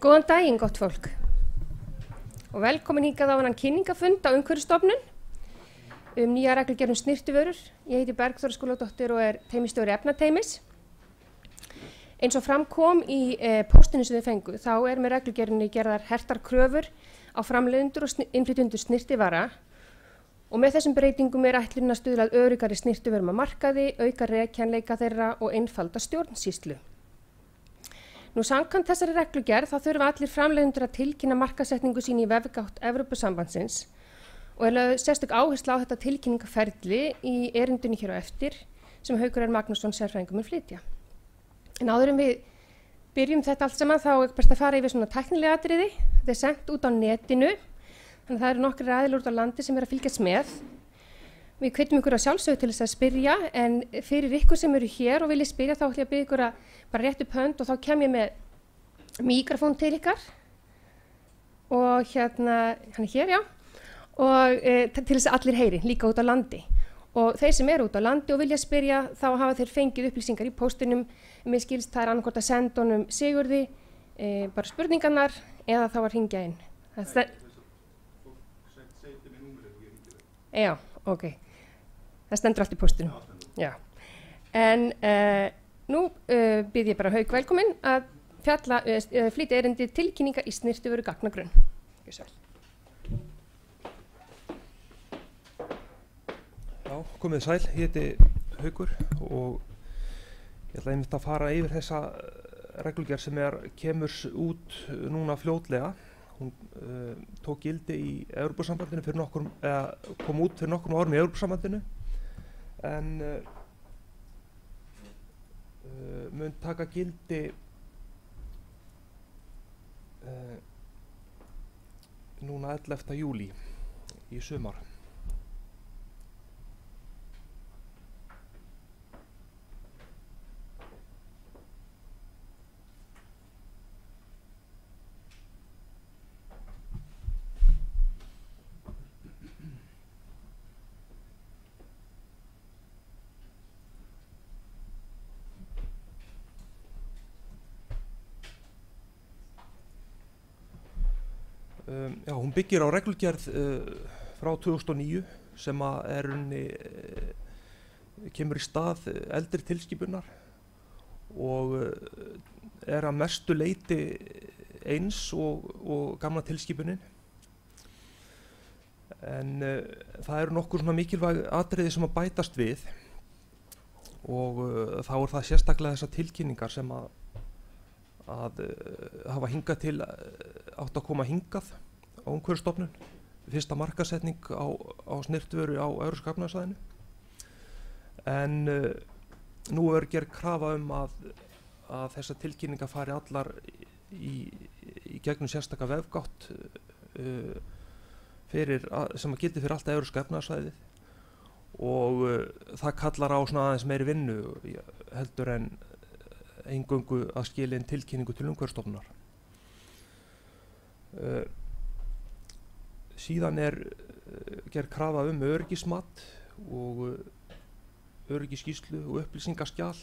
Góðan daginn, gott fólk, og velkomin hingað á þennan kynningafund á Umhverfisstofnun nýja reglugerð snyrtivörur. Ég heiti Bergþóra Skúladóttir og teymistjóri efnateymis. Eins og fram kom í póstinu sem þið fengu, þá með reglugerðinni gerðar hertar kröfur á framleiðendur og innflytjendur snyrtivara og með þessum breytingum ætlunin að stuðla að öruggari snyrtivörum á markaði, auka rekjanleika þeirra og einfalda stjórnsýslu. Samkvæmt þessari reglugerð þá þurfa allir framleiðendur að tilkynna markaðssetningu sín í vefgátt Evrópusambandsins og lögð sérstök áhersla á þetta tilkynningaferli í erindinu hér á eftir sem Haukur R. Magnússon sérfræðingur mun flytja. En áður en við byrjum þetta allt saman þá best að fara yfir svona tæknilega atriði. Þetta sent út á netinu, þannig að það nokkrir aðilar út á landi sem að fylgjast með. Við hvetjum ykkur að sjálfsögðu til þess að spyrja, en fyrir ykkur sem eru hér og vilja spyrja þá ætla ég að biðja ykkur að bara rétta upp hönd og þá kem ég með mikrofón til ykkar og hann hér, já, og til þess að allir heyri, líka út á landi. Og þeir sem eru út á landi og vilja spyrja, þá hafa þeir fengið upplýsingar í póstinum. Mér skilst það annarkvort að senda honum Sigurði bara spurningarnar eða þá að hringja inn. Já, ok. Það stendur allt í póstinum. Já. En nú bið ég bara Hauk velkominn að flytja erindi tilkynninga í snyrtivöru gagnagrunn. Já, komið sæl, ég heiti Haukur og ég ætla einmitt að fara yfir þessa reglugerð sem kemur út núna fljótlega. Hún tók gildi í Evrópusambandinu kom út fyrir nokkrum árum í Evrópusambandinu en mun taka gildi núna 11. júlí í sumar. Hún byggir á reglugerð frá 2009 sem kemur í stað eldri tilskipunar og að mestu leyti eins og gamla tilskipunin. En það eru nokkur svona mikilvæg atriði sem bætast við og þá það sérstaklega þessar tilkynningar sem að hafa hingað til átt að koma hingað á Umhverfisstofnun, fyrsta markaðssetning á snyrtivöru á Evrópska efnahagssvæðinu. En nú gerð krafa að þessar tilkynningar fari allar í gegnum sérstaka vefgátt sem gildi fyrir allt Evrópska efnahagssvæðið og það kallar á svona aðeins meiri vinnu heldur en eingöngu að skila inn tilkynningu til Umhverfisstofnunar. Síðan gerð krafa öryggismat og öryggisskýrslu og upplýsingaskjal.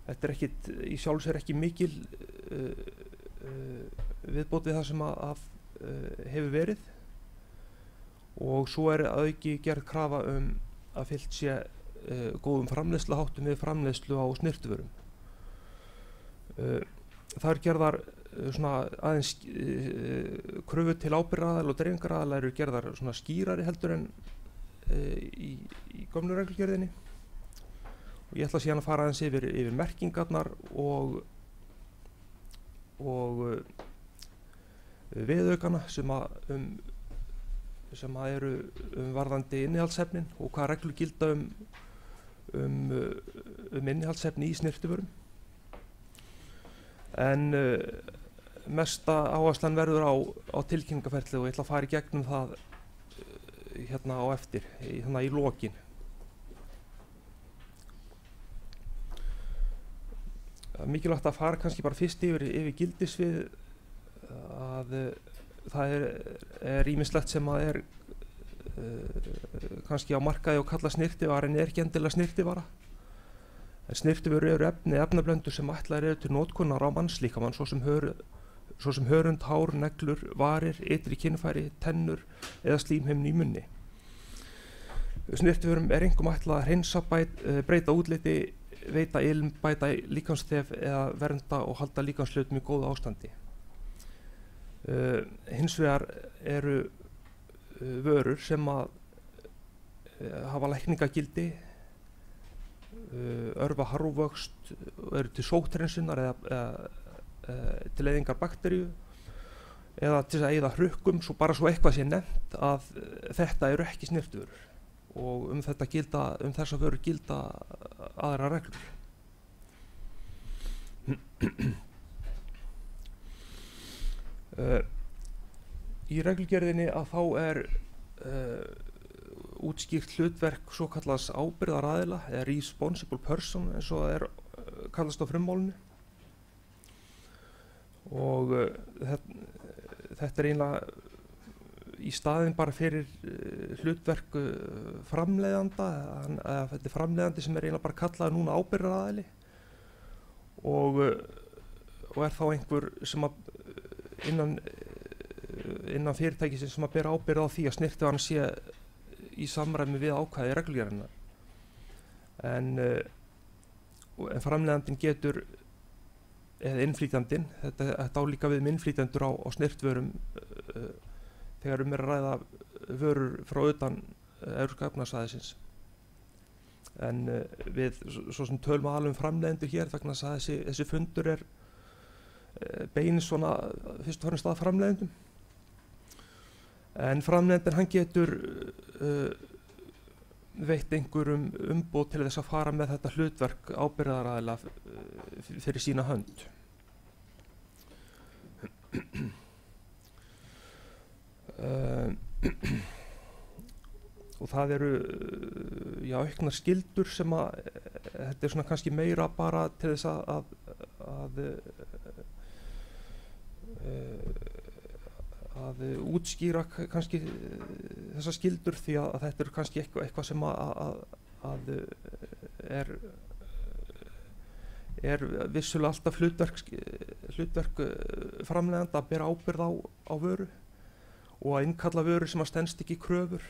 Þetta ekkit í sjálfu sér ekki mikil viðbót við það sem hefur verið og svo að auki gerð krafa að fylgt sé góðum framleiðsluháttum við framleiðslu á snyrtivörum. Það gerðar svona aðeins kröfur til ábyrgðaraðila og dreifingaraðila eru gerðar svona skýrari heldur en í gömlu reglugerðinni. Og ég ætla síðan að fara aðeins yfir merkingarnar og viðaukana sem eru varðandi innihaldsefnin og hvað reglur gilda innihaldsefni í snyrtivörum. En mesta áherslan verður á tilkynningaferlið og ég ætla að fara í gegnum það hérna á eftir, í lokin. Mikilvægt að fara kannski bara fyrst yfir gildissvið að það ýmislegt sem kannski á markaði og kalla snyrtivara en ekki endilega snyrtivara. En snyrtivörur eru efnablöndur sem ætlaðar eru til notkunar á mannslíkamann, svo sem svo sem hörund, hár, neglur, varir, ytri kynfæri, tennur eða slímheimni í munni. Snyrtivörum einkum ætlað að hreinsa, breyta útliti, veita ilm, bæta líkamsþef eða vernda og halda líkamshlutum í góðu ástandi. Hins vegar eru vörur sem að hafa lækningagildi, örva harðvöxt, eru til sótthreinsunar eða til eyðingar bakteríu eða til að eyða hrukkum, bara svo eitthvað sé nefnt að þetta eru ekki snyrtivörur og þessa vörur gilda aðra reglur. Í reglugerðinni að þá er útskýrt hlutverk svokallaðs ábyrgðaraðila eða responsible person eins og það er kallast á frummálinu og þetta er eiginlega í staðinn bara fyrir hlutverk framleiðanda eða þetta er framleiðandi sem er eiginlega bara kallað núna ábyrgðaraðili og er þá einhver sem að innan fyrirtækisins sem að bera ábyrgð á því að snyrtivaran sé í samræmi við ákvæði reglugerðarinnar en framleiðandinn getur eða innflytjandinn, þetta á líka við innflytjendur á snyrtvörum þegar er að ræða vörur frá utan Evrópska efnahagssvæðisins en við svo sem tölum alveg framleiðendur hér vegna þess að þessi fundur er beinist svona fyrst og fremst að framleiðendum en framleiðandinn hann getur veitt einhverjum umboð til þess að fara með þetta hlutverk ábyrgðaraðila fyrir sína hönd. Og það eru auknar skyldur sem að þetta er svona kannski meira bara til þess að útskýra kannski þessar skyldur því að þetta er kannski eitthvað sem er vissulega alltaf hlutverk framleiðanda að bera ábyrgð á vöru og að innkalla vöru sem að stenst ekki kröfur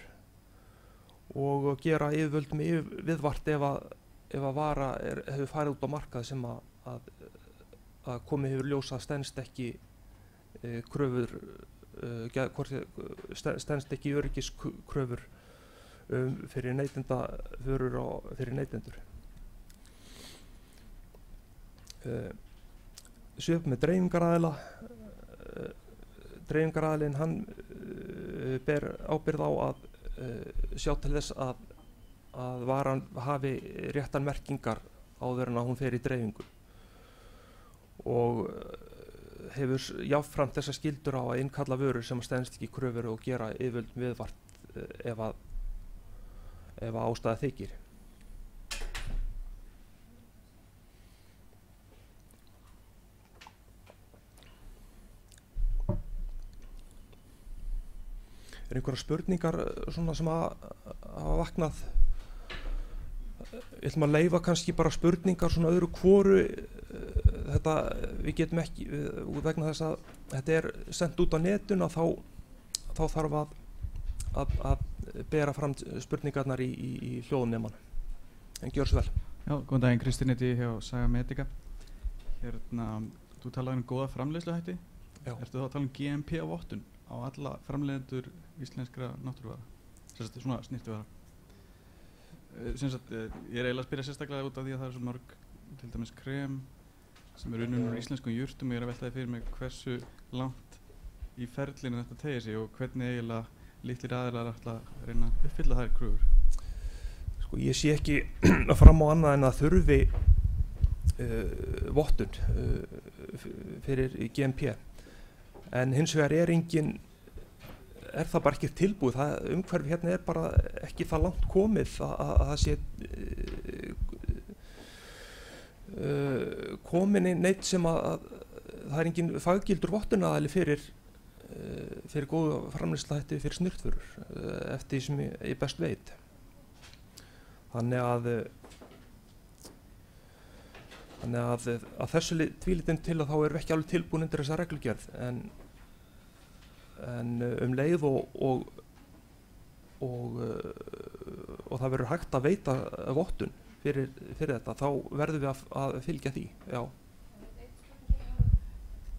og gera yfirvöldum viðvart ef að vara hefur farið út á markað sem að komið hefur ljós að stenst ekki kröfur stenst ekki öryggiskröfur fyrir neytendavörur og fyrir neytendur. Svo upp með dreifingaraðila. Dreifingaraðilinn hann ber ábyrgð á að sjá til þess að varan hafi réttar merkingar áður en að hún fer í dreifingu og hefur jafnframt þessa skyldur á að innkalla vörur sem stenst ekki kröfur og gera yfirvöldum viðvart ef ástæða þykir. Er einhverjar spurningar svona sem hafa vaknað? Ég ætlum að leyfa kannski bara spurningar svona öðru hvoru þetta við getum ekki vegna þess að þetta er sent út á netun þá þarf að bera fram spurningarnar í hljóðnemanum. En gjör svo vel. Já, góðan daginn, Kristín heiti ég hjá Saga Medica. Þú talaði góða framleiðsluhætti. Ertu þá að tala GMP-vottun á alla framleiðendur íslenskra náttúruvara? Svona snyrtivara. Ég er eiginlega að spyrja sérstaklega út af því að það er svo mörg til dæmis krem sem er unnin úr íslenskum jurtum og ég er að velta því fyrir mig hversu langt í ferlinu þetta tegir sig og hvernig eiginlega litlir aðilar ætla að reyna að uppfylla þær kröfur. Sko ég sé ekki fram á annað en að þurfi vottun fyrir GMP en hins vegar er það bara ekki tilbúið, umhverfi hérna er bara ekki það langt komið að það sé komin inn neitt sem að það er engin faggildur vottunaraðili fyrir góða framleiðsluhætti fyrir snyrtivörur eftir því sem ég best veit. Þannig Þannig að þessu tvílitin til að þá erum við ekki alveg tilbúin undir þessa reglugerð en leið og það verður hægt að veita vottun fyrir þetta, þá verðum við að fylgja því, já.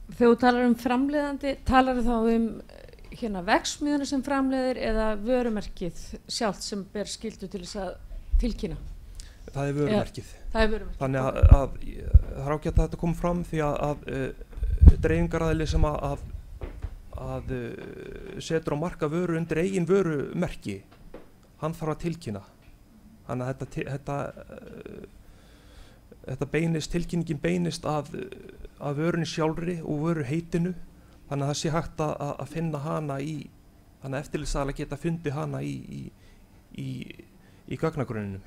Þegar þú talar framleiðandi, talar þá verksmiðjuna sem framleiðir eða vörumerkið sjálft sem ber skyldu til þess að tilkynna? Það er vörumerkið. Það er vörumerkið. Þannig að það er ágætt að þetta kom fram því að dreifingaraðili sem að setur á marka vöru undir eigin vörumerki, hann þarf að tilkynna. Þannig að tilkynningin beinist að vörunni sjálfri og vöruheitinu, þannig að það sé hægt að finna hana þannig að eftirlitsaðilar geta fundið hana í gagnagrunninu.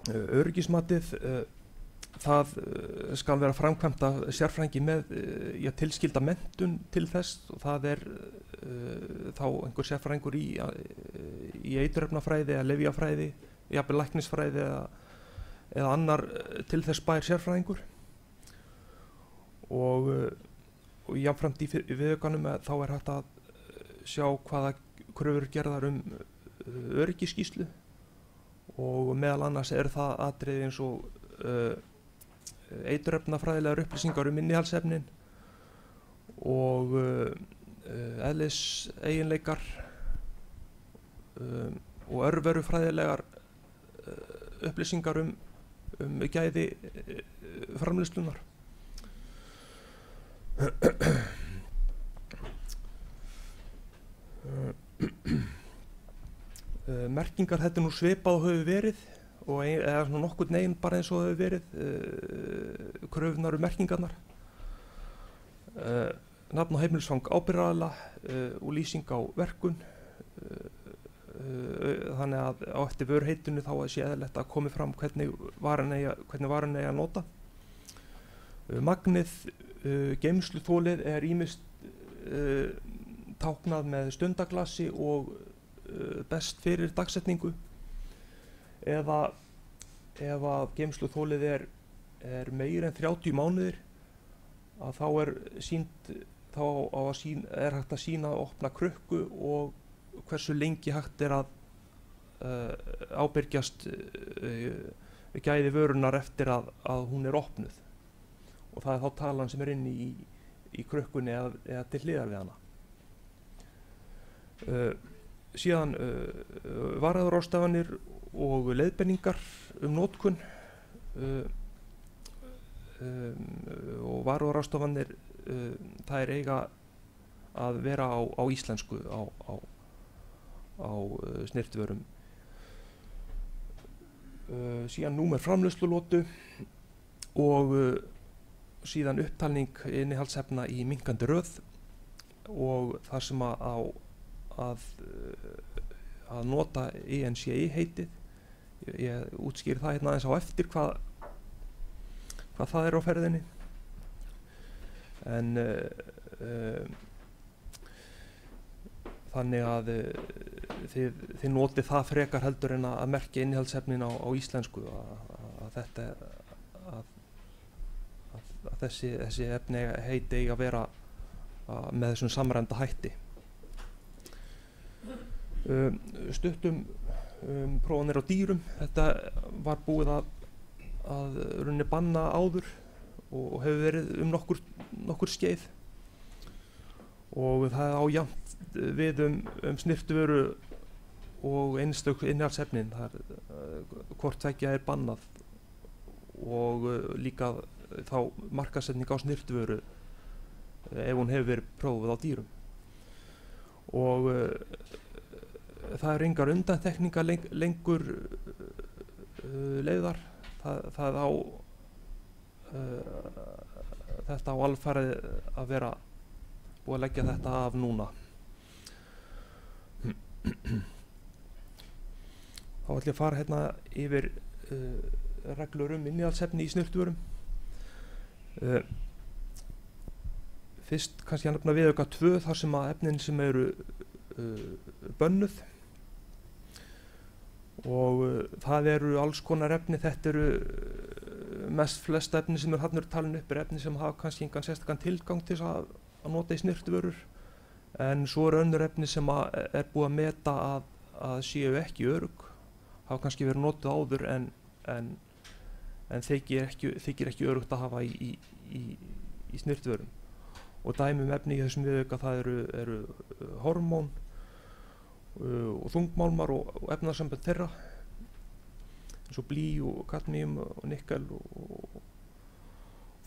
Öryggismatið, það skal vera framkvæmt af sérfræðingi með tilskilda menntun til þess og það þá einhver sérfræðingur í eiturefnafræði eða lyfjafræði, jafnvel læknisfræði eða annar til þess bær sérfræðingur og jafnframt í viðaukanum þá er hægt að sjá hvaða kröfur gerðar öryggisskýrslu og meðal annars það atriði eins og eiturefnafræðilegar upplýsingar innihaldsefnin og eðliseiginleikar og örverufræðilegar upplýsingar gæði framleiðslunnar. Merkingar þetta nú svipað og hefur verið og eða svona nokkurn veginn bara eins og hefur verið kröfunar merkingarnar, nafn og heimilisfang ábyrgðaraðila og lýsing á verkun, þannig að á eftir vöruheitinu þá sé eðlilegt að komi fram hvernig varan eigi að nota. Magnið, geymsluþolið ýmist táknað með stundaglasi og best fyrir dagsetningu eða ef að geymsluþolið meira en 30 mánuðir að þá hægt að sýna að opna krukku og hversu lengi hægt að ábyrgjast gæði vörunar eftir að hún opnuð og það þá talan sem inni í krukkunni eða til hliðar við hana. Síðan varúðarráðstafanir og leiðbeiningar notkun og varúðarráðstafanir þær eiga að vera á íslensku á snyrtivörum. Síðan númer framleiðslulótu og síðan upptalning innihaldsefna í minnkandi röð og þar sem að nota ENCI heitið. Ég útskýri það hérna aðeins á eftir hvað það á ferðinni. En þannig að þið notið það frekar heldur en að merkja innihaldsefnin á íslensku að þessi efni heiti eiga að vera með þessum samræmda hætti. Stuttum prófanir á dýrum, þetta var búið að runni banna áður og hefur verið nokkur skeið og það á jafnt við snyrtivöru og einstök innihaldsefnin, hvort tveggja bannað og líka þá markaðssetning á snyrtivöru ef hún hefur verið prófuð á dýrum og það eru engar undantekningar lengur leiðar. Þetta á alfarið að vera búið að leggja þetta af núna. Þá ætlum ég að fara hérna yfir reglur innihaldsefni í snyrtivörum. fyrst kannski að nefna viðauka 2 þar sem að efnin sem eru bönnuð og það eru alls konar efni. Þetta eru mest flest efni sem þarna eru talin upp efni sem hafa kannski engan sérstakann tilgang til að nota í snyrtivörur, en svo eru önnur efni sem er búið að meta að séu ekki örugg, hafa kannski verið notuð áður en þykir ekki öruggt að hafa í snyrtivörum. Og dæmi efni í þessum viðauka það eru hormón og þungmálmar og efnasambönd þeirra eins og blý og kadmíum og nikkel og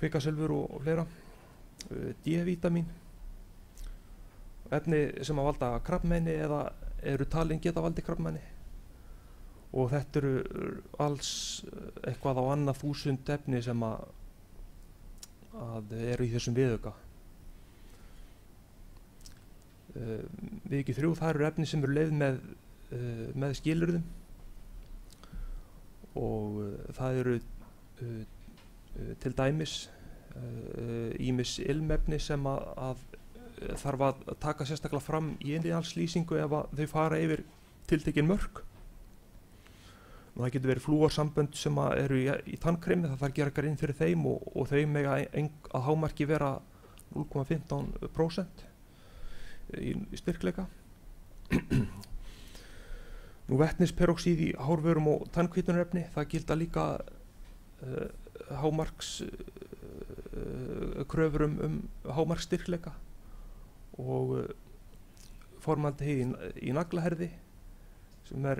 kvikasilfur og fleira, D-vítamín, efni sem að valda krabbameini eða eru talin geta valdið krabbameini, og þetta eru alls eitthvað á annað 1000 efni sem að eru í þessum viðauka. Viðauki 3 það eru efni sem eru leyfð með skilyrðum og það eru til dæmis ýmis ilmefni sem að þarf að taka sérstaklega fram í innihaldslýsingu ef að þau fara yfir tiltekin mörk. Það getur verið flúorsambönd sem eru í tannkremi, það þarf að gera grein fyrir þeim og þau mega að hámarki vera 0,15% í styrkleika. Vetnisperóxíð í hárvörum og tannhvítunarefni, það gilda líka hámarks kröfur hámarks styrkleika, og formaldehýð í naglaherði sem er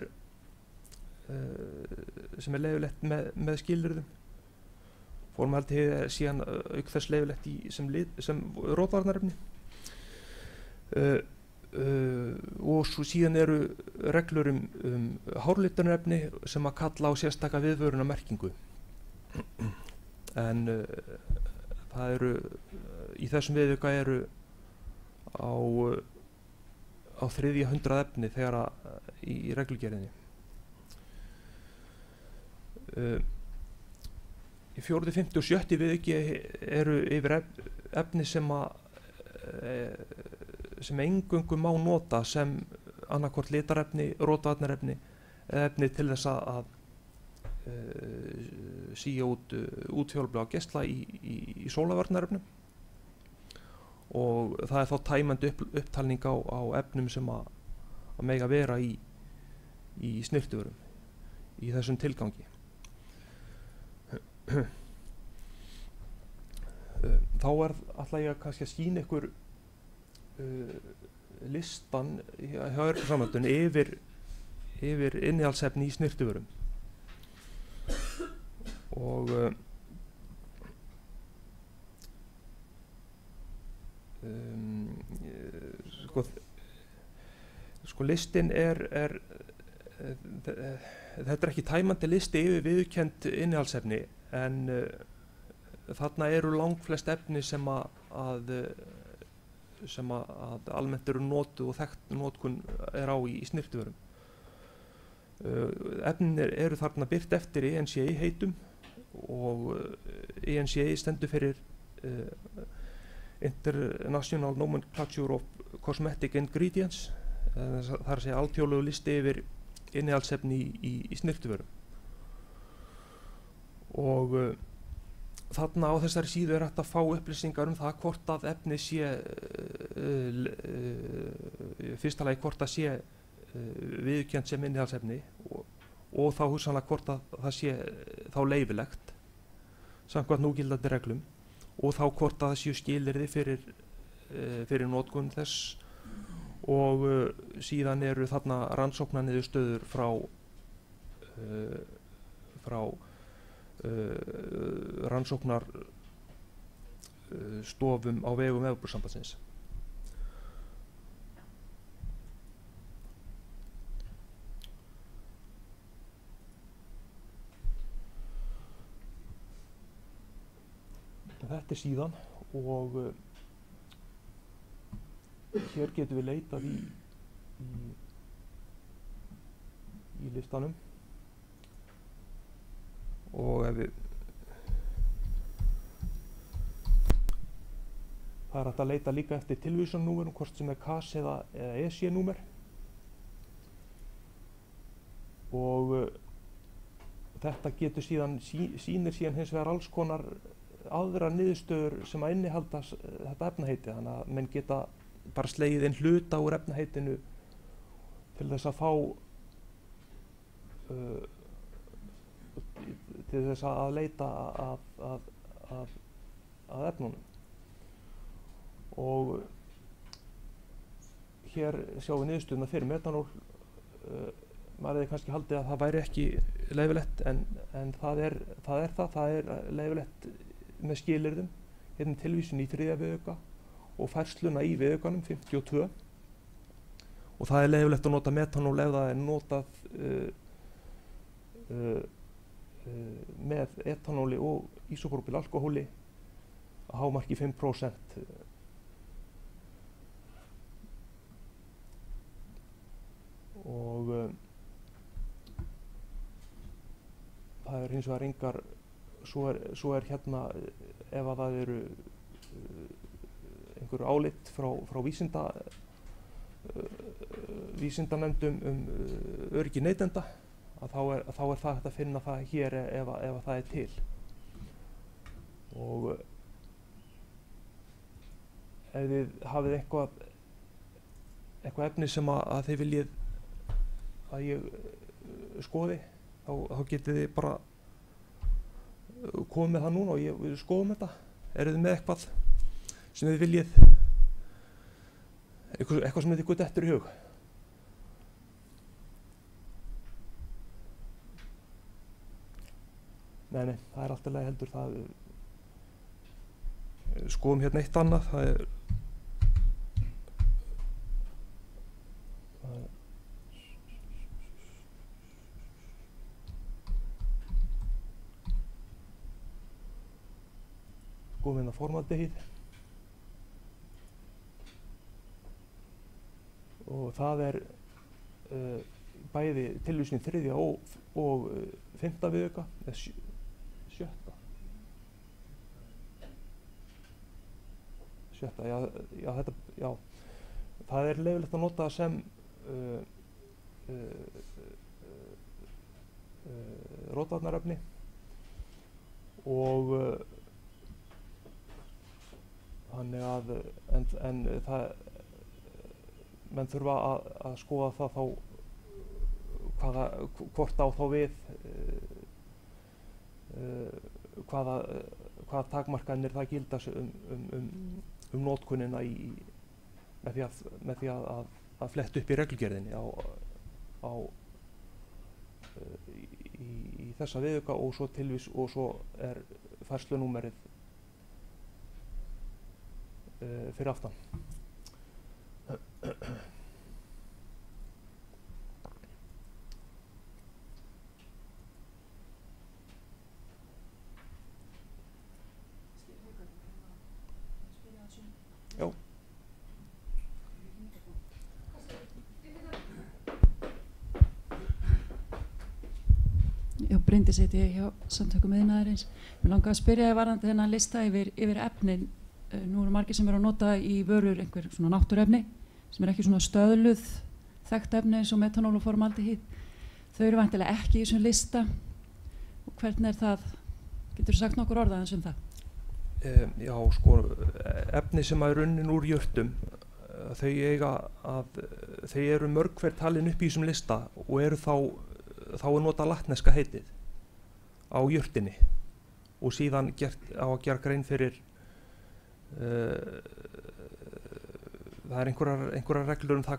leyfilegt með skilyrðum. Formaldehýð er síðan auk þess leyfilegt sem rótvarnarefni. Og svo síðan eru reglur hárlitunarefni sem að kalla á sérstaka viðvörunarmerkingu, en það eru í þessum viðauka eru á 300 efni þegar í reglugerðinni. Í 4., 5. og 7. viðauki eru yfir efni sem eingöngu má nota sem annarkvort litarefni, rótvarnarefni eða efni til þess að síja út útfjólubláa geisla í sólarvarnarefnum, og það er þá tæmandi upptalning á efnum sem að mega vera í snyrtivörum í þessum tilgangi. Þá ætla ég kannski að sýna ykkur listan hjá Evrópusambandinu yfir innihaldsefni í snyrtivörum, og sko listin þetta er ekki tæmandi listi yfir viðurkennd innihaldsefni, en þarna eru langflest efni sem að almennt eru notuð og þekkt notkun er á í snyrtivörum. Efnin eru þarna birt eftir ENCA heitum, og ENCA stendur fyrir International Nomenclature of Cosmetic Ingredients, það er að segja alþjóðlegur listi yfir innihaldsefni í snyrtivörum. Og þarna á þessari síðu er hægt að fá upplýsingar það hvort að efni sé fyrsta lagi hvort það sé viðurkennt sem innihaldsefni, og þá hugsanlega hvort að það sé þá leyfilegt samkvæmt núgildandi reglum, og þá hvort að það séu skilyrði fyrir notkun þess, og síðan eru þarna rannsóknarniðurstöður frá rannsóknarstofum á vegum Evrópusambandsins. Þetta er síðan, og hér getum við leitað í listanum, og ef við Það hægt að leita líka eftir tilvísunarnúmerum, hvort sem KAS eða EC-númer. Og þetta getur síðan, sýnir síðan hins vegar alls konar aðra niðurstöður sem að innihalda þetta efnaheiti. Þannig að menn geta bara slegið inn hluta úr efnaheitinu til þess að fá til þess að leita að efnunum. Og hér sjáum við niðurstöðuna fyrir metanól. Maður hefði kannski haldið að það væri ekki leyfilegt, en það er leyfilegt með skilyrðum. Hérna tilvísun í 3. viðauka og færsluna í viðaukanum 52. Og það er leyfilegt að nota metanól ef það er notað með etanóli og ísopropylalkóhóli að hámarki 5%. Og það er hins vegar engar, svo er hérna ef að það eru einhver álit frá vísindanefndum öryggi neytenda, að þá er það hægt að finna það hér ef það er til. Og ef þið hafið eitthvað efni sem að þið viljið að ég skoði, þá getið þið bara komið með það núna og við skoðum þetta. Eru þið með eitthvað sem þið viljið, eitthvað sem þið gutt eftir í hug? Nei, það er alltaf leið heldur. Skoðum hérna eitt annað. Það er skoðum hérna formaldehýð. Og það er bæði tilvísun í 3. og 5. viðauka, eða 7. Já, þetta, já. Það er leyfilegt að nota sem rótvarnarefni og þannig að en það menn þurfa að skoða það þá hvort á þá við hvaða takmarkanir það gilda um notkunina með því að fletta upp í reglugerðinni í þessa viðauka og svo tilvís og svo er færslunúmerið fyrir aftan. Já. Já, Bryndís heiti ég hjá Samtökum iðnaðarins. Mér langar að spyrja varðandi þennan lista yfir efnin. Nú eru margir sem eru að nota í vörur einhver svona náttúruefni sem er ekki svona stöðluð þekkt efni eins og metanól og formaldehýð. Þau eru væntanlega ekki í þessum lista. Og hvernig er það? Getur þú sagt nokkur orð aðeins um það? Já, sko, efni sem eru unnin úr jurtum, þau eru mörg hver talin upp í þessum lista og eru þá er notað latneska heitið á jurtinni og síðan á að gera grein fyrir það er einhverjar reglur um það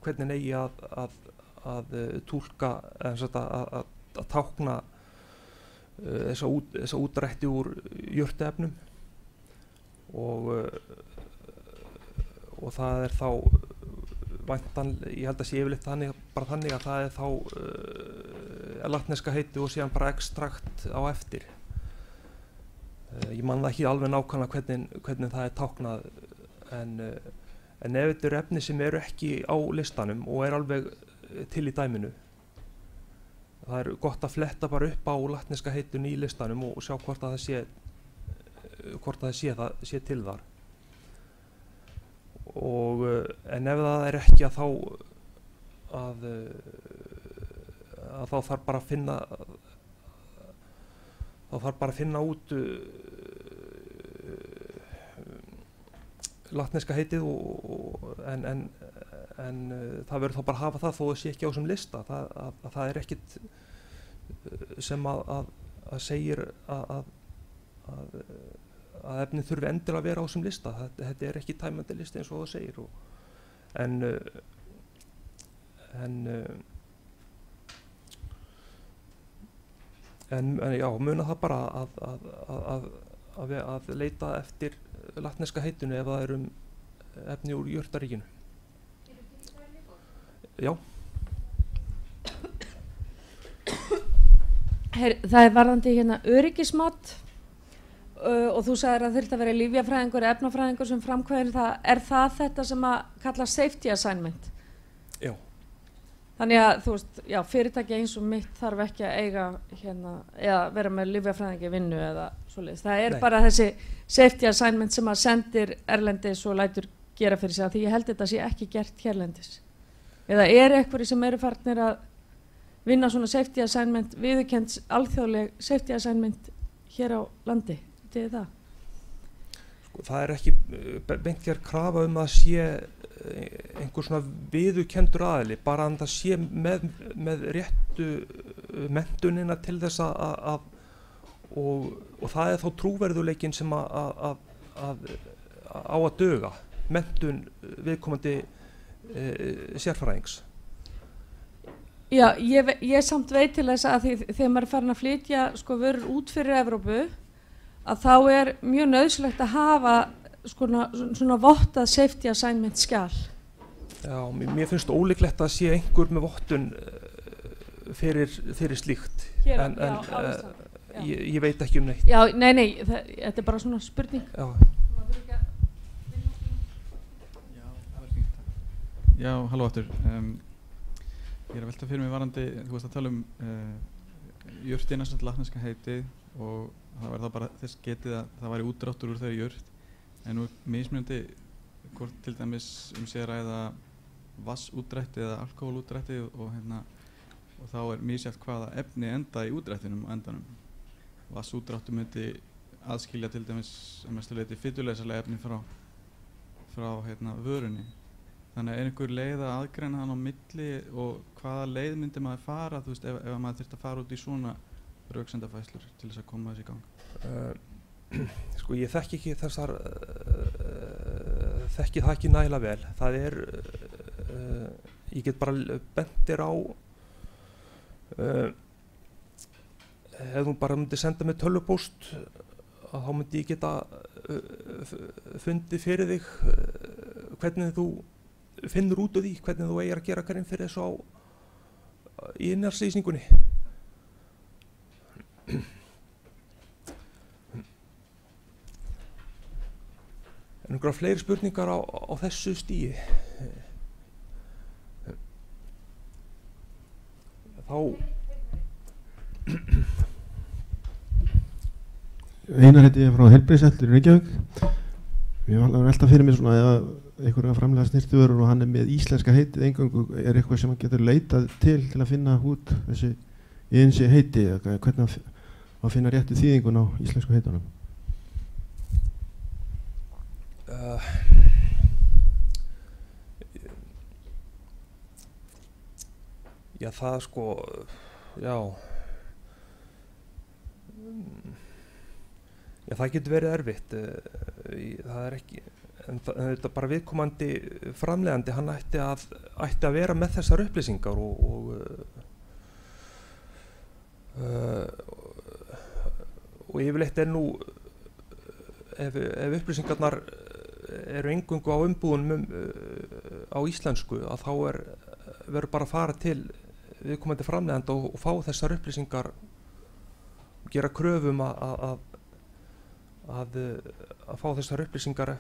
hvernig eigi að túlka að tákna þessa útdrætti úr jurtaefnum og það er þá ég held að sé yfirleitt þannig að það er þá latneska heiti og síðan bara extrakt á eftir. Ég man það ekki alveg nákvæmlega hvernig það er táknað en ef þetta eru efni sem eru ekki á listanum og er alveg til í dæminu, það er gott að fletta bara upp á latneska heitun í listanum og sjá hvort það sé til þar. en ef það er ekki að þá þarf bara að finna út latneska heitið en það verður þá bara að hafa það þó það sé ekki á þessum lista það er ekkit sem að segir að efnið þurfi endilega að vera á þessum lista þetta er ekki tæmandi listi eins og það segir en já, muna það bara að leita eftir latneska heitinu ef það efni úr jurtaríkinu. Já. Það er varðandi hérna öryggismat og þú sagðir að þurfti að vera lyfjafræðingur eða efnafræðingur sem framkvæmir það. Er það þetta sem að kalla safety assignment? Já. Þannig að þú veist, já, fyrirtæki eins og mitt þarf ekki að eiga hérna eða vera með lyfjafræðingi vinnu eða svoleiðis. Það er bara þessi safety assignment sem að sendir erlendis og lætur gera fyrir sig, því ég held þetta sé ekki gert hérlendis. Eða einhverjir sem eru farnir að vinna svona safety assignment, viðurkennd alþjóðleg safety assignment hér á landi? Þetta er það. Sko, það er ekki beint hér krafa að sé einhver svona viðurkenndur aðili, bara að það sé með réttu menntunina til þess og það er þá trúverðuleikinn sem á að duga, menntun viðkomandi sérfræðings. Já, ég samt veit til þess að þegar maður er farin að flytja sko vörur út fyrir Evrópu að þá er mjög nauðsynlegt að hafa svona vottað safety assignment skjal. Já, mér finnst ólíklegt að sé einhver með vottun fyrir slíkt. Hér, en já, á Íslandi. Ég veit ekki neitt. Já, nei, þetta er bara svona spurning. Já. Já, halló aftur. Ég að velta fyrir mig varandi, þú veist að tala jurtina sem latneska heitið og það var það bara þess getið að það væri útdráttur úr þeirri jurt en nú mismunandi hvort til dæmis sé að ræða vassútdrætti eða alkohólútdrætti og þá er misjæft hvaða efni enda í útdrættinum á endanum. Vassútdráttur myndi aðskilja til dæmis að mestu leyti fituleysanlega efni frá vörunni. Þannig er einhver leið að aðgreina hann á milli og hvaða leið myndi maður fara, þú veist, ef maður þurfti að fara út í svona röksemdafæslur til þess að koma þessi í gang? Sko ég þekki það ekki nægilega vel. Það ég get bara bentir á ef þú bara myndi senda mig tölvupóst þá myndi ég geta fundið fyrir þig hvernig þú finnur út af því, hvernig þú eigir að gera hverjum fyrir þessu í innarslýsingunni. En einhverja fleiri spurningar á þessu stigi? Þá Einar heiti ég frá Heilbrigðiseftirlitinu í Reykjavík. Ég var að velta fyrir mig svona ef einhverja framlega snyrtivörur og hann er með íslenska heitið eingöngu, er eitthvað sem hann getur leitað til að finna út þessi heiti, hvernig að finna réttu þýðingun á íslensku heitunum? Já, það sko, já, það getur verið erfitt, það er ekki, en þetta bara viðkomandi framleiðandi, hann ætti að vera með þessar upplýsingar og yfirleitt er nú, ef upplýsingarnar eru eingöngu á umbúðunum á íslensku, að þá verður bara að fara til viðkomandi framleiðanda og fá þessar upplýsingar og gera kröfum að fá þessar upplýsingar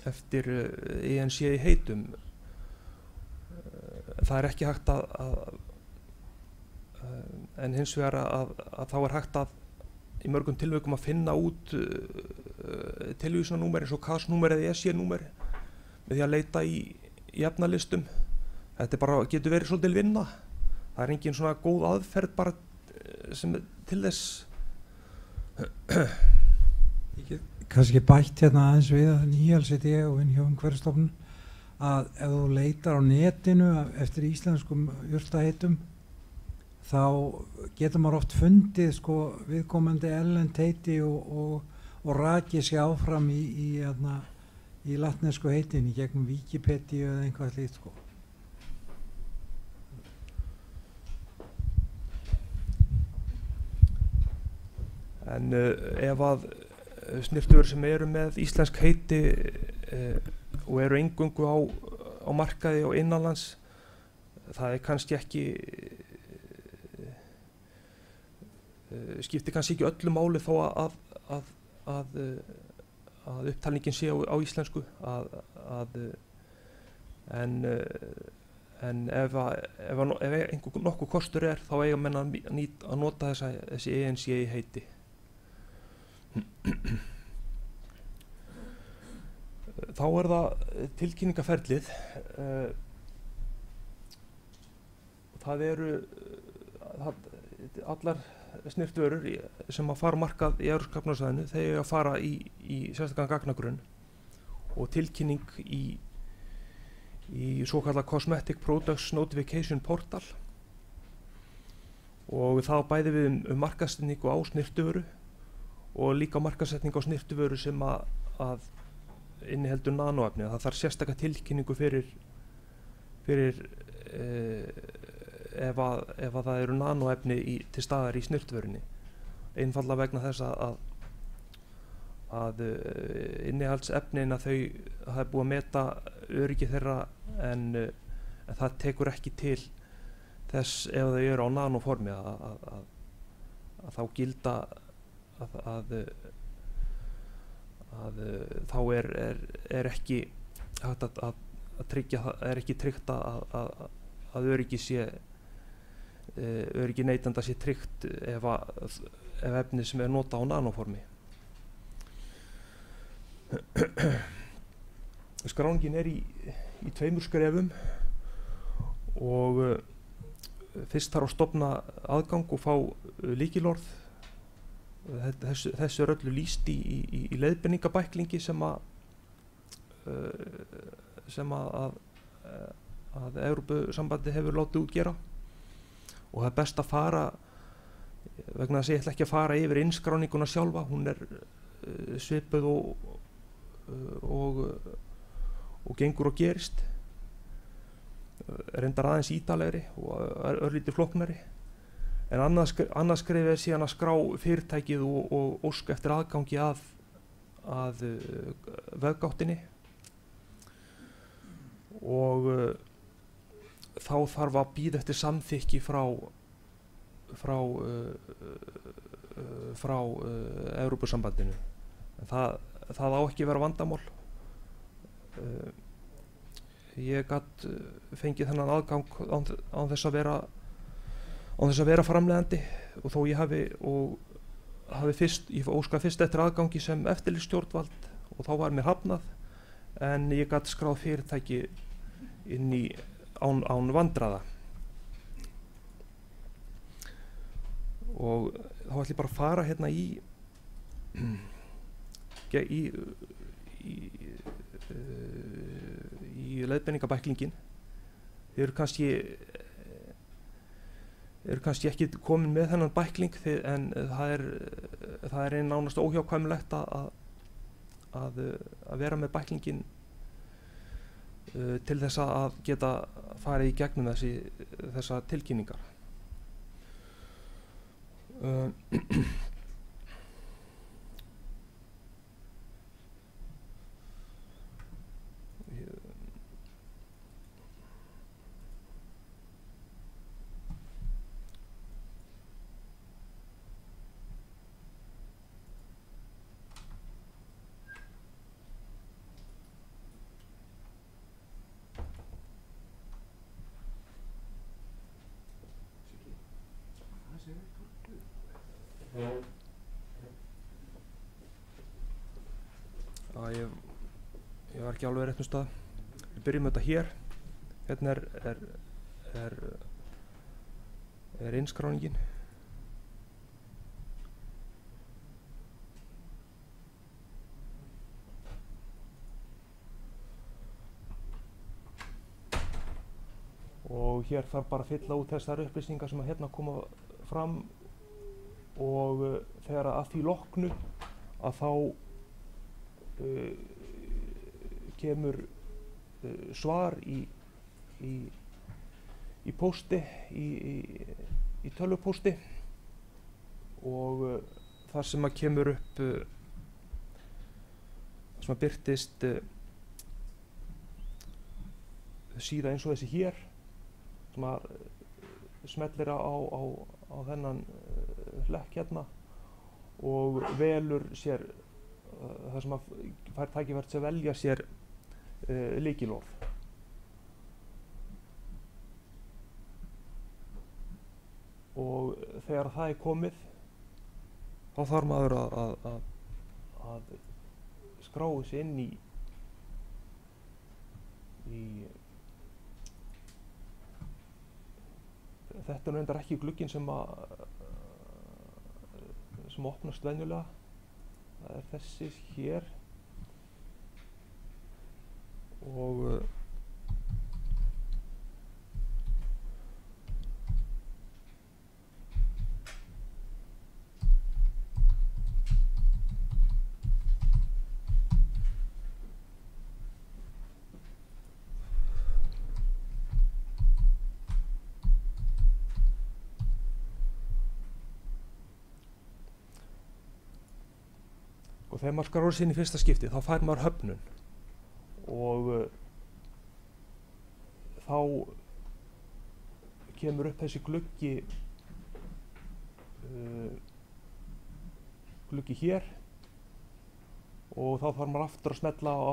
eftir ENC í heitum. Það er ekki hægt en hins vegar að þá er hægt að í mörgum tilvikum að finna út tilvísunarnúmer eins og KAS-númer eða EC-númer með því að leita í efnalistum. Þetta bara getur verið svolítil vinna. Það engin svona góð aðferð bara sem til þess. Ég get kannski bætt hérna aðeins við að nýhalsið ég og vinn hjá Umhverfisstofnun að ef þú leitar á netinu eftir íslenskum jurtaheitum þá getur maður oft fundið sko viðkomandi erlend heiti og rakið sig áfram í latnesku heitin í gegnum Wikipedia eða einhvað slíkt sko. En ef að snyrtuvörur sem eru með íslensk heiti og eru eingöngu á markaði og innanlands, það kannski ekki skiptir kannski ekki öllu máli þó að upptalningin sé á íslensku en ef nokkuð kostur þá eiga menn að nota þessi ENC heiti. Þá það tilkynningaferlið. Það eru allar snyrtivörur sem að fara markað í Evrópska efnahagssvæðinu, þeir eiga að fara í sérstakan gagnagrunn og tilkynning í svokallað Cosmetic Products Notification Portal, og það bæði við markaðssetningu á snyrtivöru og líka markaðssetningu á snyrtivöru sem að inniheldur nanoefni. Það þarf sérstaka tilkynningu fyrir ef það eru nanoefni til staðar í snyrtivörunni, einfaldlega vegna þess að innihaldsefnin það er búið að meta öryggi þeirra en það tekur ekki til þess ef þau eru á nanoformi að þá gilda að þá er ekki hægt að tryggja, er ekki tryggt að öryggi neytenda sé tryggt ef efnið sem er notað á nanoformi. Skráningin er í 2 skrefum og fyrst þarf að stofna aðgang og fá lykilorð. Þessu er öllu lýst í leiðbeiningabæklingi sem að Evrópusambandið hefur látið útgera, og það er best að fara vegna þess að ég ætla ekki að fara yfir innskráninguna sjálfa. Hún er svipuð og gengur og gerist, reyndar aðeins ítalegri og örlítið flóknari. En annað skref er síðan að skrá fyrirtækið og óska eftir aðgangi að vefgáttinni, og þá þarf að bíða eftir samþykki frá Evrópusambandinu. Það á ekki vera vandamál. Ég gat fengið þennan aðgang án þess að vera framleiðandi, og þó ég hafi óskað fyrst eftir aðgangi sem eftirlitsstjórnvald og þá var mér hafnað, en ég gat skráð fyrirtæki inn í án vandræða. Og þá ætlum ég bara að fara hérna í leiðbeiningabæklingin. Þið eru kannski ekki komin með þennan bækling, en það er einn nánast óhjákvæmilegt að vera með bæklingin til þess að geta farið í gegnum þessa tilkynningar. Well, ég var ekki alveg réttum stað. Við byrjum þetta hér. Hérna er innskráningin. Og hér þarf bara að fylla út þessar upplýsingar sem að hérna koma fram og þegar að því loknu að þá kemur svar í pósti, í tölvupósti og þar sem að kemur upp sem að birtist síða eins og þessi hér sem að smellir á þennan hlekk hérna og velur sér það sem að fær tækifæri til að velja sér lykilorð. Og þegar það er komið þá þarf maður að skráu sig inn í þetta er reyndar ekki glugginn sem opnast venjulega. Það er þessi hér og þegar maður skráir sig inn í fyrsta skipti þá fær maður höfnun og þá kemur upp þessi gluggi hér og þá þarf maður aftur að smella á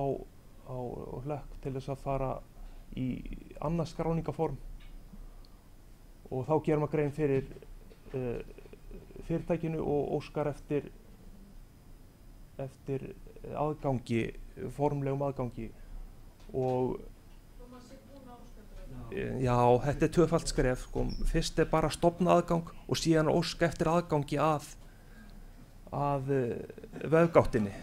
hlekk til þess að fara í annað skráningaform og þá gerir maður grein fyrir fyrirtækinu og óskar eftir aðgangi, formlegum aðgangi og já, þetta er tvöfalt skref sko. Fyrst er bara að stofna aðgang og síðan óska eftir aðgangi að vefgáttinni.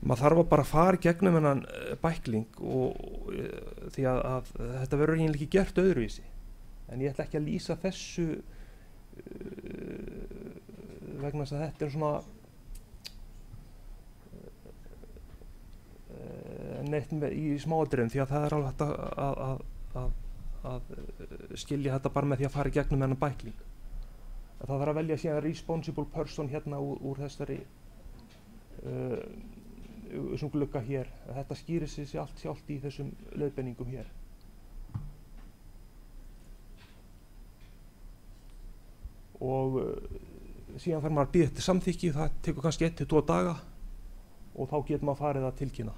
Maður þarf að bara fara í gegnum þennan bækling og því að þetta verður eiginlega ekki gert öðruvísi en ég ætla ekki að lýsa þessu vegna þess að þetta er svona neitt í smáatriðum því að það er alveg hægt að skilja þetta bara með því að fara í gegnum þennan bækling. Það þarf að velja síðan responsible person hérna úr þessari þessum glugga hér. Þetta skýrir sig allt sjálft í þessum leiðbeiningum hér. Og síðan þarf maður að bíða eftir samþykki, það tekur kannski 1 til 2 daga og þá getur maður farið að tilkynna.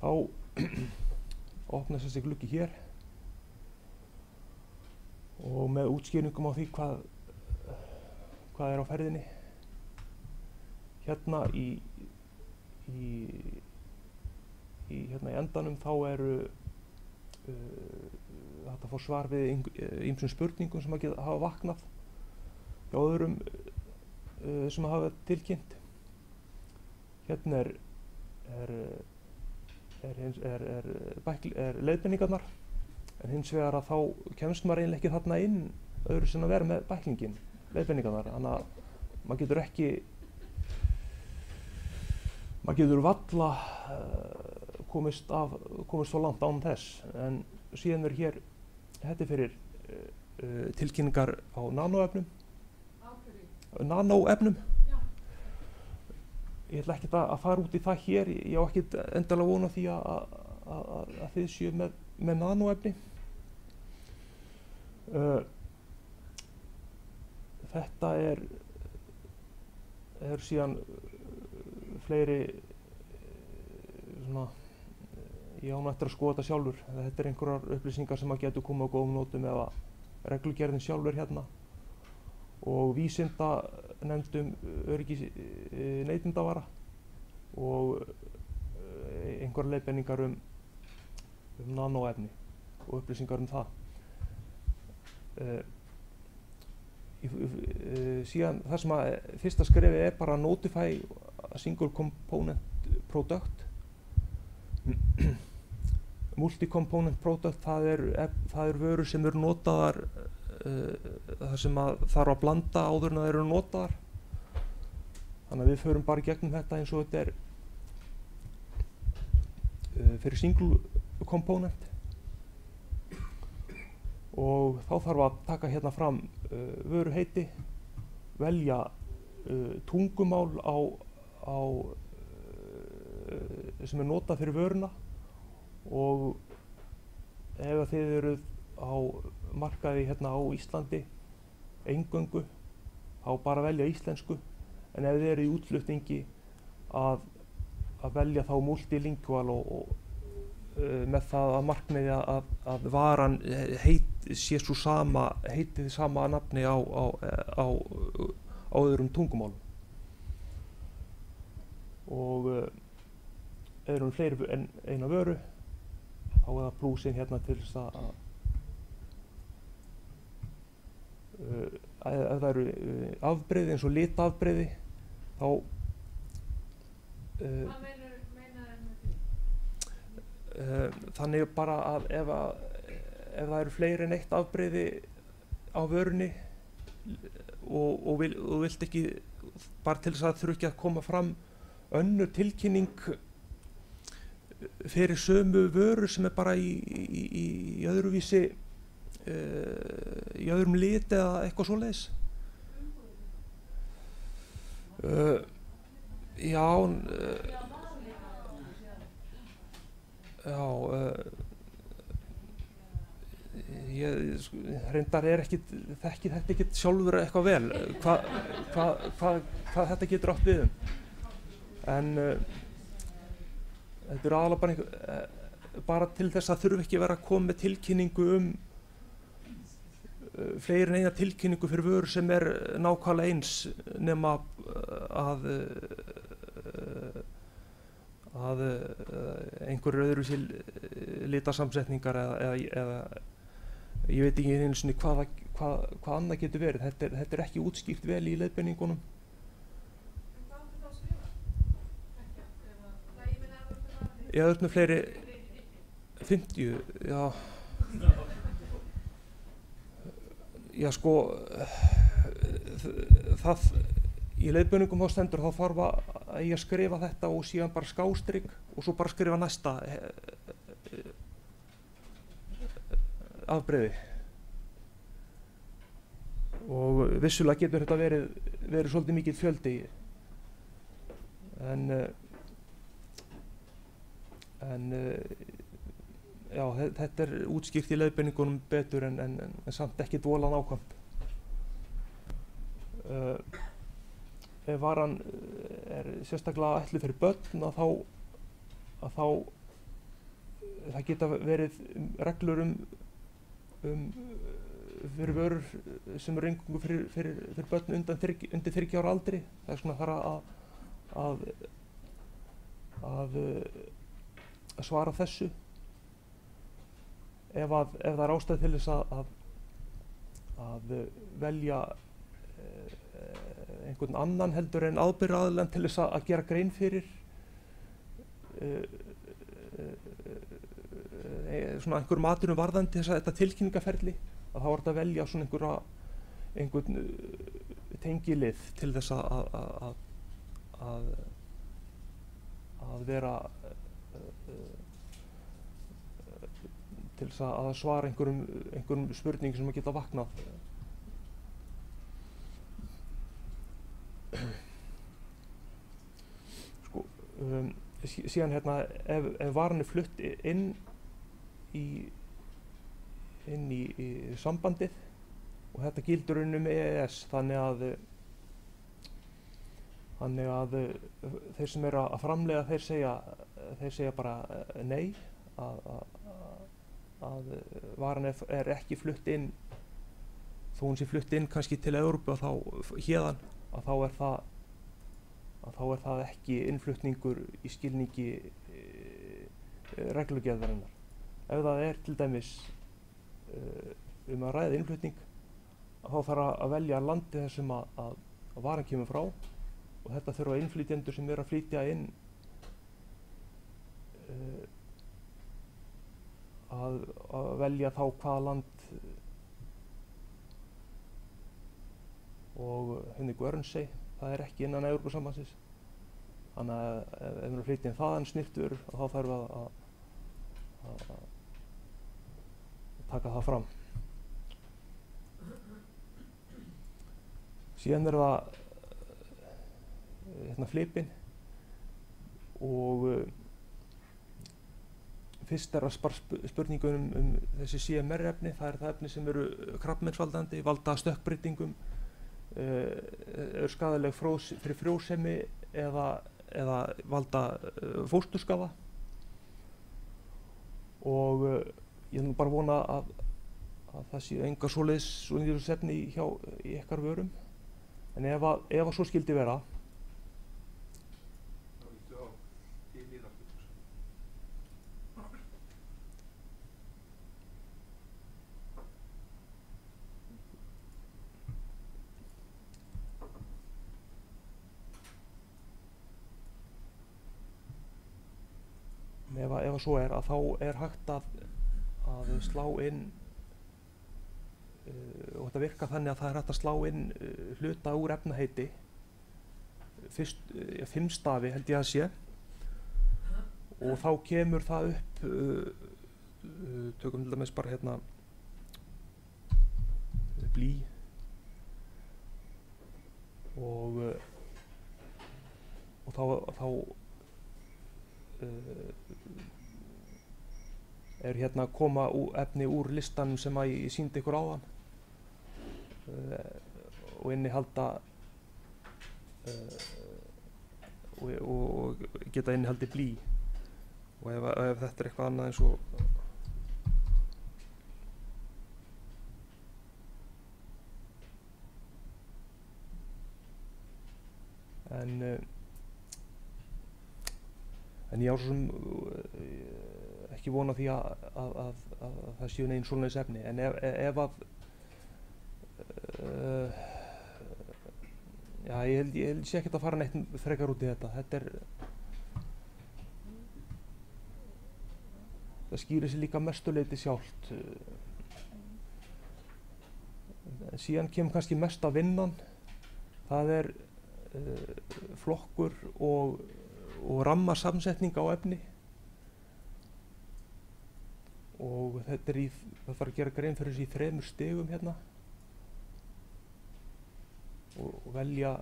Þá opnast þessi gluggi hér og með útskýringum á því hvað er á ferðinni. Hérna hérna í endanum þá eru hægt að fá svar við ýmsum spurningum sem hafa vaknað hjá öðrum sem hafa tilkynnt. Hérna er leiðbeiningarnar en hins vegar að þá kemst maður eiginlega ekki þarna inn öðru sem að vera með bæklingin, leiðbeiningarnar, þannig að maður getur varla komist svo langt án þess. En síðan er hér, þetta er fyrir tilkynningar á nanóefnum. Nanóefnum. Ég ætla ekkert að fara út í það hér, ég á ekkert endalega vona því að þið séu með nanóefni. Þetta eru síðan fleiri svona, ég á nú eftir að skoða þetta sjálfur. Þetta einhverjar upplýsingar sem að getur komið á góðum nótum eða reglugerðin sjálfur hérna og vísindanefnd öryggi neytendavara og einhverjar leiðbeiningar nanóefni og upplýsingar það. Síðan það sem að fyrsta skrefið bara notify a single component product. Multi-component product, það er vörur sem eru notaðar þar sem að þarf að blanda áður en það eru notaðar. Þannig að við förum bara gegnum þetta eins og þetta fyrir single component og þá þarf að taka hérna fram vöruheiti, velja tungumál sem er notað fyrir vöruna og ef þið eruð á markaði hérna á Íslandi eingöngu þá bara velja íslensku en ef þið eru í útflutningi að velja þá multilingual og með það að markmiði að varan sé svo heitið sama nafni á öðrum tungumálum og erum fleiri en eina vöru þá er það plúsinn hérna til þess að ef það eru afbrigði eins og litafbrigði þá þannig bara að ef það eru fleiri en eitt afbrigði á vörunni og vilt ekki bara til þess að þurfa ekki að koma fram önnur tilkynning fyrir sömu vöru sem er bara í öðruvísi í öðrum lit eða eitthvað svoleiðis. Ég reyndar þekki þetta ekkert sjálfur eitthvað vel hvað þetta getur átt við en þetta er aðalega bara til þess að þurfa ekki vera að koma með tilkynningu fleiri en eina tilkynningu fyrir vöru sem er nákvæmlega eins nema að einhverjur öðruvísi litasamsetningar eða ég veit ekki einu sinni hvað annað getur verið. Þetta er ekki útskýrt vel í leiðbeiningunum. Já, öll með fleiri 50, já sko það í leiðbeiningum þá stendur þá þarf að ég skrifa þetta og síðan bara skástrik og svo bara skrifa næsta afbrigði og vissulega getur þetta verið svolítið mikill fjöldi en já, þetta er útskýrt í leiðbeiningunum betur en samt ekki voðalega nákvæmt. Ef varan er sérstaklega ætluð fyrir börn að þá það geta verið reglur fyrir vörur sem eru eingöngu fyrir börn undir 30 ára aldri. Það er svona þarf að svara þessu. Ef það er ástæða til þess að velja einhvern annan heldur en ábyrgðaraðilann til þess að gera grein fyrir svona einhverjum atvinnum varðandi þetta tilkynningaferli að þá er þetta að velja svona einhvern tengilið til þess að vera til þess að svara einhverjum spurningum sem að geta vaknað. Sko, síðan hérna ef varan er flutt inn í sambandið og þetta gildur EES þannig Þannig að þeir sem eru að framleiða þeir segja bara nei, að varan er ekki flutt inn, þó hún sé flutt inn kannski til Evrópu og þá héðan, að þá er það ekki innflutningur í skilningi reglugerðarinnar. Ef það er til dæmis að ræða innflutning, þá þarf að velja landið þar sem að varan kemur frá, og þetta þurfa innflytjendur sem eru að flytja inn að velja þá hvaða land. Og Henrik Guernsey, það er ekki innan Evrópusambandsins, þannig að ef við erum að flytja inn þaðan snyrtivörur, þá þarf að taka það fram. Síðan er það flipin, og fyrst er að spurningun þessi CMR efni, það er það efni sem eru krabbameinsvaldandi, valda stökkbreytingum, eru skaðaleg fyrir frjósemi eða valda fósturskaða, og ég er nú bara að vona að það sé enga svoleiðis efni í ykkar vörum, en ef að svo skildi vera, ef svo er, að þá er hægt að slá inn, og þetta virka þannig að það er hægt að slá inn hluta úr efnaheiti, 5 stafi held ég að sé, og þá kemur það upp, tökum til dæmis bara hérna blý, og þá er hérna að koma efni úr listanum sem að ég sýndi ykkur áðan, og innihalda og geta innihaldi blý, og ef þetta er eitthvað annað eins og en ég á svo sem ekki vona því að það séu neginn svoleiðis efni, en ef að já, ég held sé ekkert að fara neitt frekar út í þetta. Það skýrir sig líka mestuleyti sjálft. Síðan kemur kannski mesta vinnan, það er flokkur og rammasamsetning á efni, og það þarf að gera grein fyrir þessi í 3 stigum hérna, og velja,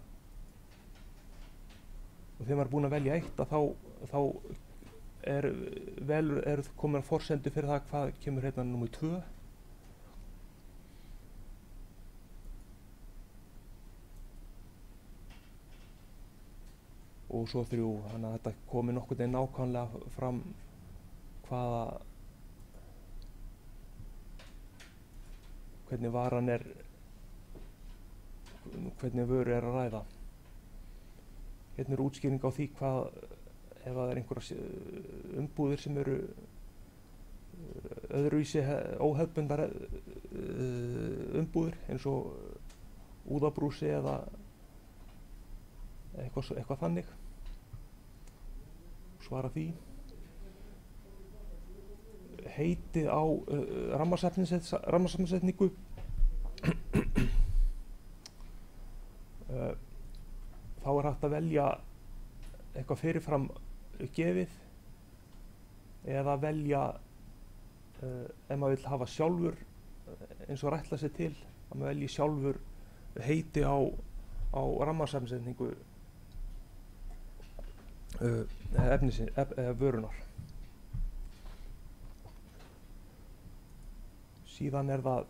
og þegar maður er búinn að velja eitt, að þá er komin að forsendu fyrir það hvað kemur hérna númer 2, og svo 3, þannig að þetta komi nokkuð veginn nákvæmlega fram hvernig varan er, hvernig vöru er að ræða. Hérna er útskýring á því ef það er einhverjar umbúðir sem eru öðruvísi óhefðbundnar umbúðir, eins og úðabrúsi eða eitthvað þannig. Svara því. Heitið á rammasamsetningu, þá er hægt að velja eitthvað fyrirfram gefið, eða velja ef maður vill hafa sjálfur, eins og ætla sér til, að maður velji sjálfur heiti á rammasamsetningu vörunar. Síðan er það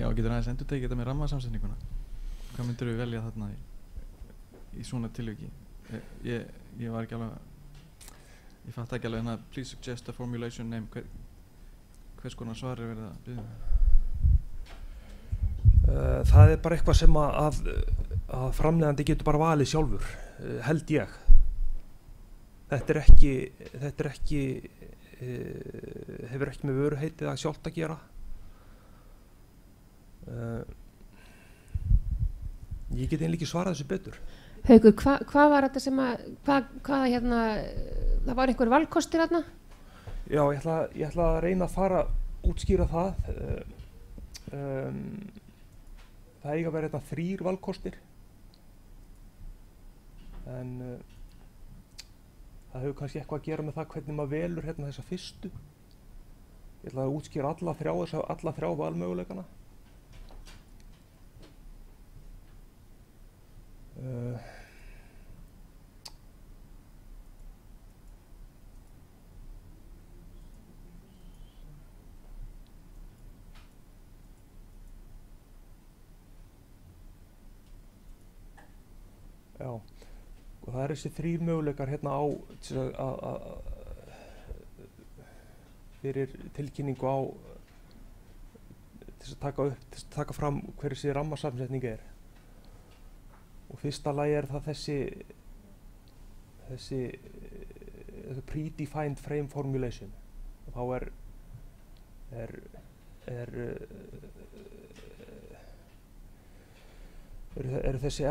Já, getur aðeins endur tekið þetta með rammasamsetninguna. Hvað myndir við velja þarna í svona tilviki? Ég var ekki alveg, ég fatt ekki alveg hérna, please suggest a formulation name, hvers konar svar verið að biðja? Það bara eitthvað sem að framleiðandi getur bara valið sjálfur, held ég. Þetta er ekki hefur ekki með vöruheitið að sjálft að gera. Ég get einlega ekki svarað þessu betur. Haukur, hvað var þetta sem hvað hérna, það var einhver valkostir þarna? Já, ég ætla að reyna að útskýra það. Það eiga að vera þetta 3 valkostir. En það hefur kannski eitthvað að gera með það hvernig maður velur hérna þessa fyrstu. Ég ætla að útskýra alla 3 valmöguleikana. Já, og það þessi 3 möguleikar hérna á fyrir tilkynningu á til að taka fram hver þessi rammasamsetning er. Og fyrsta lagi það þessi predefined frame formulation. Og þá eru þessi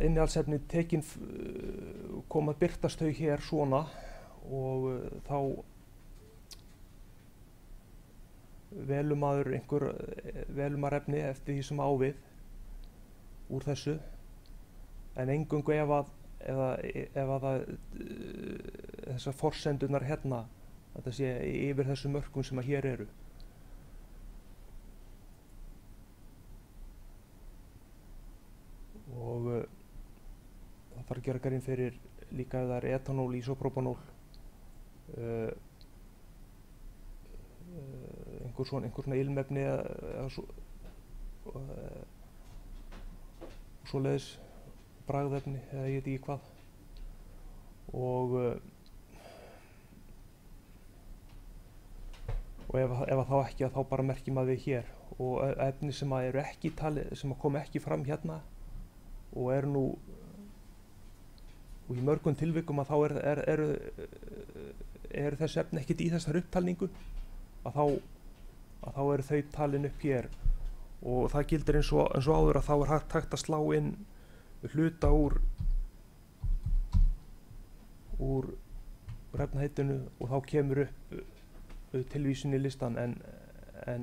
innihaldsefni tekin koma að birtast þau hér svona og þá velur maður efni eftir því sem á við úr þessu, en eingöngu ef þessar forsendurnar hérna, þetta sé yfir þessum mörkum sem að hér eru. Og það þarf að gera grein fyrir líka ef það etanól, isopropanól, einhver svona ilmefni eða svoleiðis bragðefni eða ég veit ekki hvað. Og ef þá ekki, þá bara merkjum að við hér. Og efni sem eru ekki talið, sem kom ekki fram hérna og nú og í mörgum tilvikum að þá eru þessi efni ekkert í þessar upptalningu, að þá eru þau talin upp hér, og það gildir eins og áður að þá hægt að slá inn hluta úr efnaheitinu og þá kemur upp tilvísun í listan, en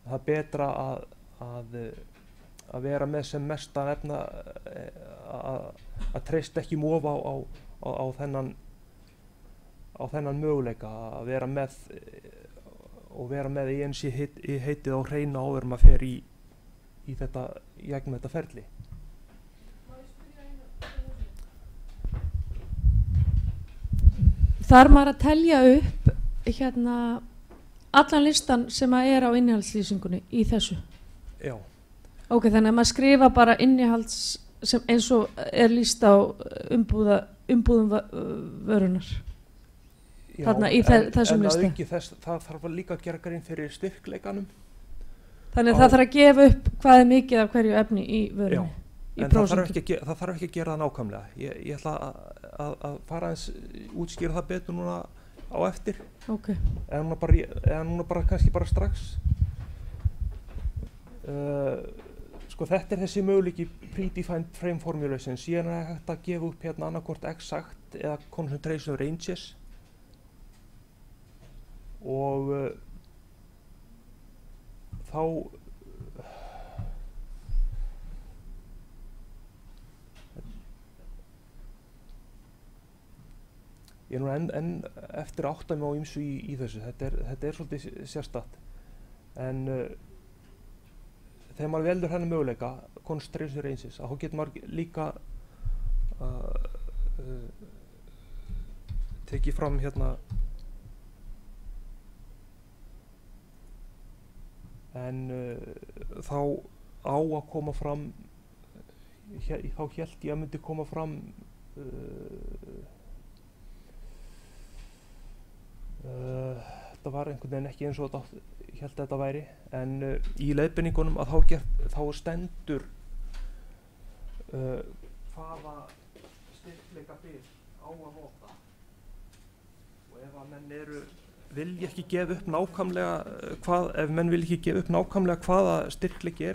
það er betra að vera með sem mestan efna, að treysta ekki of á þennan möguleika, að vera með í eins í heitið á hreina áður maður fer í þetta, gegnum þetta ferli. Þarf maður að telja upp hérna allan listan sem að er á innihaldslýsingunni í þessu? Já. Ok, þannig að maður skrifa bara innihalds sem eins og er lýst á umbúðum vörunar. Já, þarna í þessum lista. Það þarf líka að gera grein fyrir styrkleikanum. Þannig að það þarf að gefa upp hvað er mikið af hverju efni í vörunni. Já, en það þarf ekki að gera það nákvæmlega. Ég ætla að fara aðeins útskýra það betur núna á eftir. Ok. Eða núna bara kannski bara strax. Sko þetta þessi möguleiki predefined frame formulation, síðan hægt að gefa upp hérna annarkvort exact eða concentration ranges, og þá ég nú enn eftir að átta mig á ýmsu í þessu. Þetta er svolítið sérstakt, en þegar maður velur hennar möguleika concentration ranges, þá getur maður líka tekið fram hérna en þá á að koma fram, þá hélt ég að myndi koma fram þetta var einhvern veginn ekki eins og þetta ég held að þetta væri, en í leiðbeiningunum að þá stendur hvaða styrkleika bil á að nota, og ef að menn vilja ekki gefa upp nákvæmlega hvaða styrkleiki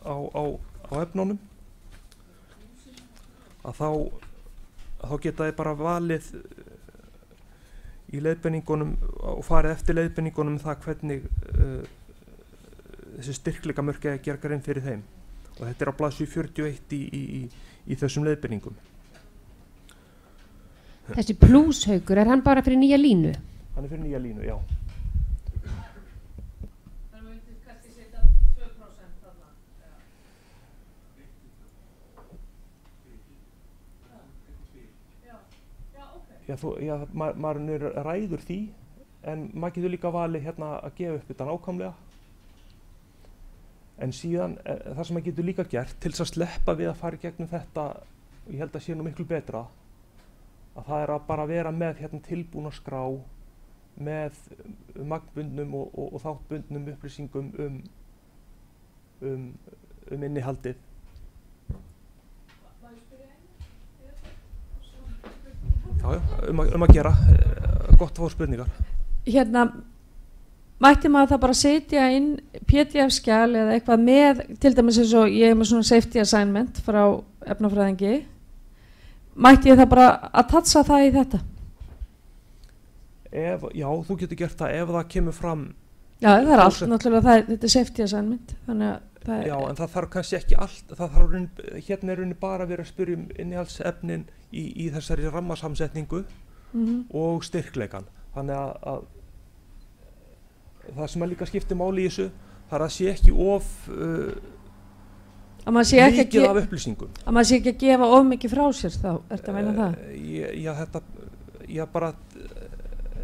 á efnunum, að þá geta þið bara valið í leiðbeiningunum og farið eftir leiðbeiningunum það hvernig þessi styrkleikamörk er að gera grein fyrir þeim, og þetta er á blaðsíðu 41 í þessum leiðbeiningum. Þessi plúshaukur, er hann bara fyrir nýja línu? Hann er fyrir nýja línu, já. Þannig að við myndum kannski setja 2% þarna. Já, maður ræður því, en maður getur líka valið hérna að gefa upp þetta nákvæmlega. En síðan, það sem maður getur líka gert til þess að sleppa við að fara í gegnum þetta, ég held að sé nú miklu betra, að það er að bara vera með hérna tilbúna skrá með magnbundnum og þáttbundnum upplýsingum innihaldið. Já, að gera, gott að fá spurningar. Hérna, mætti maður það bara setja inn PDF-skjal eða eitthvað með, til dæmis eins og ég er með svona safety assignment frá efnafræðingi, mætti ég það bara að tatsa það í þetta? Já, þú getur gert það ef það kemur fram. Já, það er allt, náttúrulega, þetta er safety assignment, þannig að það er... Já, en það þarf kannski ekki allt, hérna er rauninni bara verið að spyrja innihaldsefnin í þessari rammasamsetningu og styrkleikan. Þannig að það sem að líka skiptir máli í þessu, það er að sé ekki of mikið af upplýsingum. Að maður sé ekki að gefa of mikið frá sér þá, ertu að meina það? Já, bara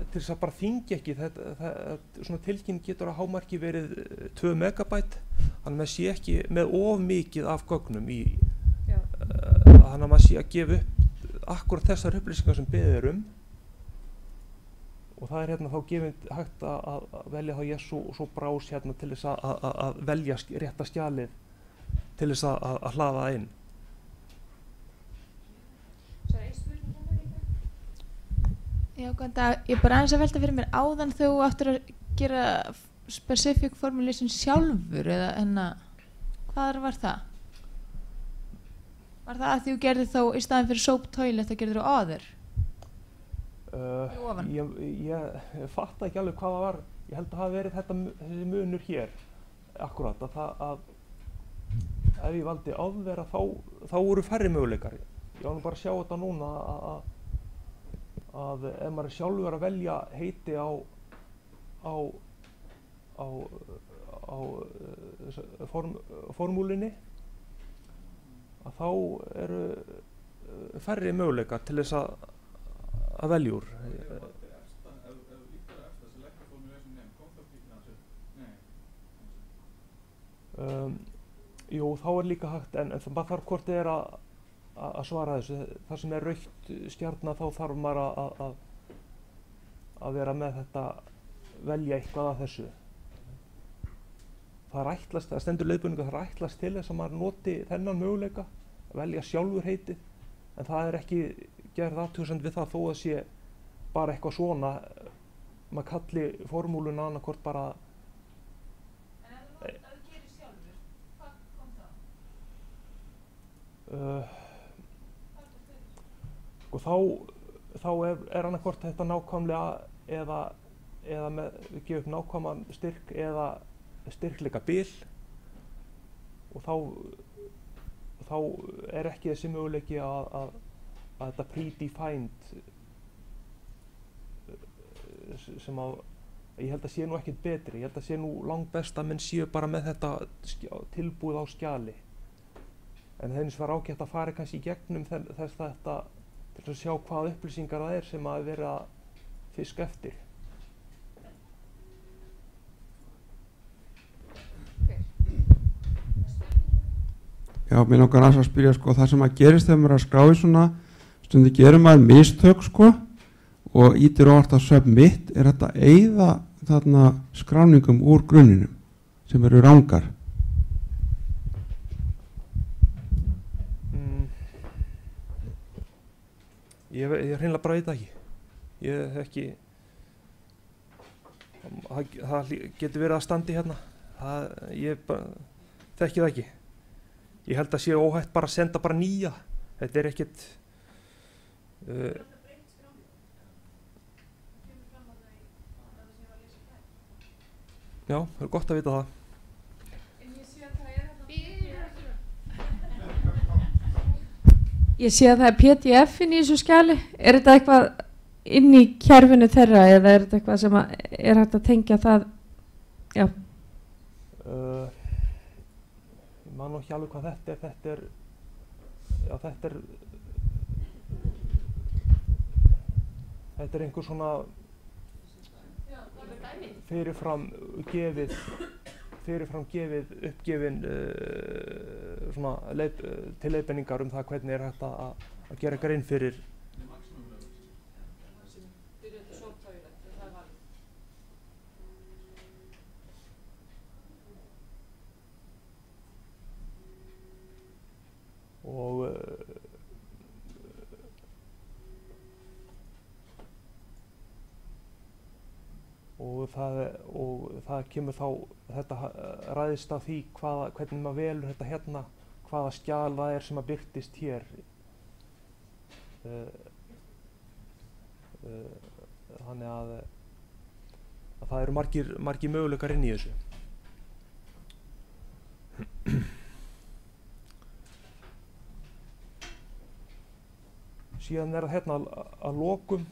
til þess að bara þyngja ekki, svona tilkynning getur að hámarki verið 2 megabæt, þannig að maður sé ekki með of mikið af gögnum þannig að maður sé að gefa upp akkurat þessar upplýsingar sem beðið og það er hérna þá hægt að velja þá svo brás hérna til þess að velja rétta skjalið til þess að hlaða inn. Já, góðan dag. Ég bara aðeins að velta fyrir mér áðan þegar þú áttir að gera specific formulation sjálfur eða hvað var það? Var það að því þú gerði þá í staðin fyrir soap toilet að gerði þú other? Ég fatt ekki alveg hvað það var. Ég held að það hafi verið þessi munur hér akkurat að ef ég valdi áðvera þá voru færri möguleikar. Ég var nú bara að sjá þetta núna að ef maður er sjálfur að velja heiti á formúlinni að þá eru færri möguleikar til þess að velja úr. Jú, þá er líka hægt, en það þarf hvort þið er að svara þessu. Það sem er rautt stjarna þá þarf maður að vera með þetta, velja eitthvað af þessu. Það er ætlast, það stendur leiðbeiningu, það er ætlast til þess að maður noti þennan möguleika, að velja sjálfur heitið, en það er ekki gerð athugasemd við það þó að sé bara eitthvað svona, maður kalli formúluna annarkvort bara. En ef þú gerir sjálfur, hvað kom það? Og þá er annarkvort þetta nákvæmlega eða með við gefum nákvæman styrk eða styrkleika bil og þá er ekki þessi möguleiki að þetta predefined sem að ég held að sé nú ekkert betri, ég held að sé nú langbest að menn séu bara með þetta tilbúið á skjali, en það er eins og ágætt að fara kannski í gegnum þess þetta til að sjá hvað upplýsingar það er sem að vera fisk eftir. Já, mér langar að spyrja sko, það sem að gerist þegar maður er að skrá í svona stundi gerir maður mistök sko og ítir orðast að submit, er þetta að eyða þarna skráningum úr grunninum sem eru rangar? Ég hreinlega bara veit ekki. Ég ekki, það getur verið að standi hérna. Ég þekki það ekki. Ég held að sé óhætt bara að senda bara nýja. Þetta er ekkert já, það er gott að vita það. Ég sé að það er PDF inn í þessu skjali. Er þetta eitthvað inn í kerfinu þeirra eða er þetta eitthvað sem er hægt að tengja það? Já. Ég man nú ekki alveg hvað þetta er. Já, þetta er einhver svona fyrirfram gefið uppgefin svona til leiðbeiningar það hvernig er hægt að gera grein fyrir og það kemur þá þetta ræðist af því hvernig maður velur þetta hérna, hvaða skjal það er sem að birtist hér. Þannig að það eru margir möguleikar inn í þessu. Síðan er það hérna að lokum.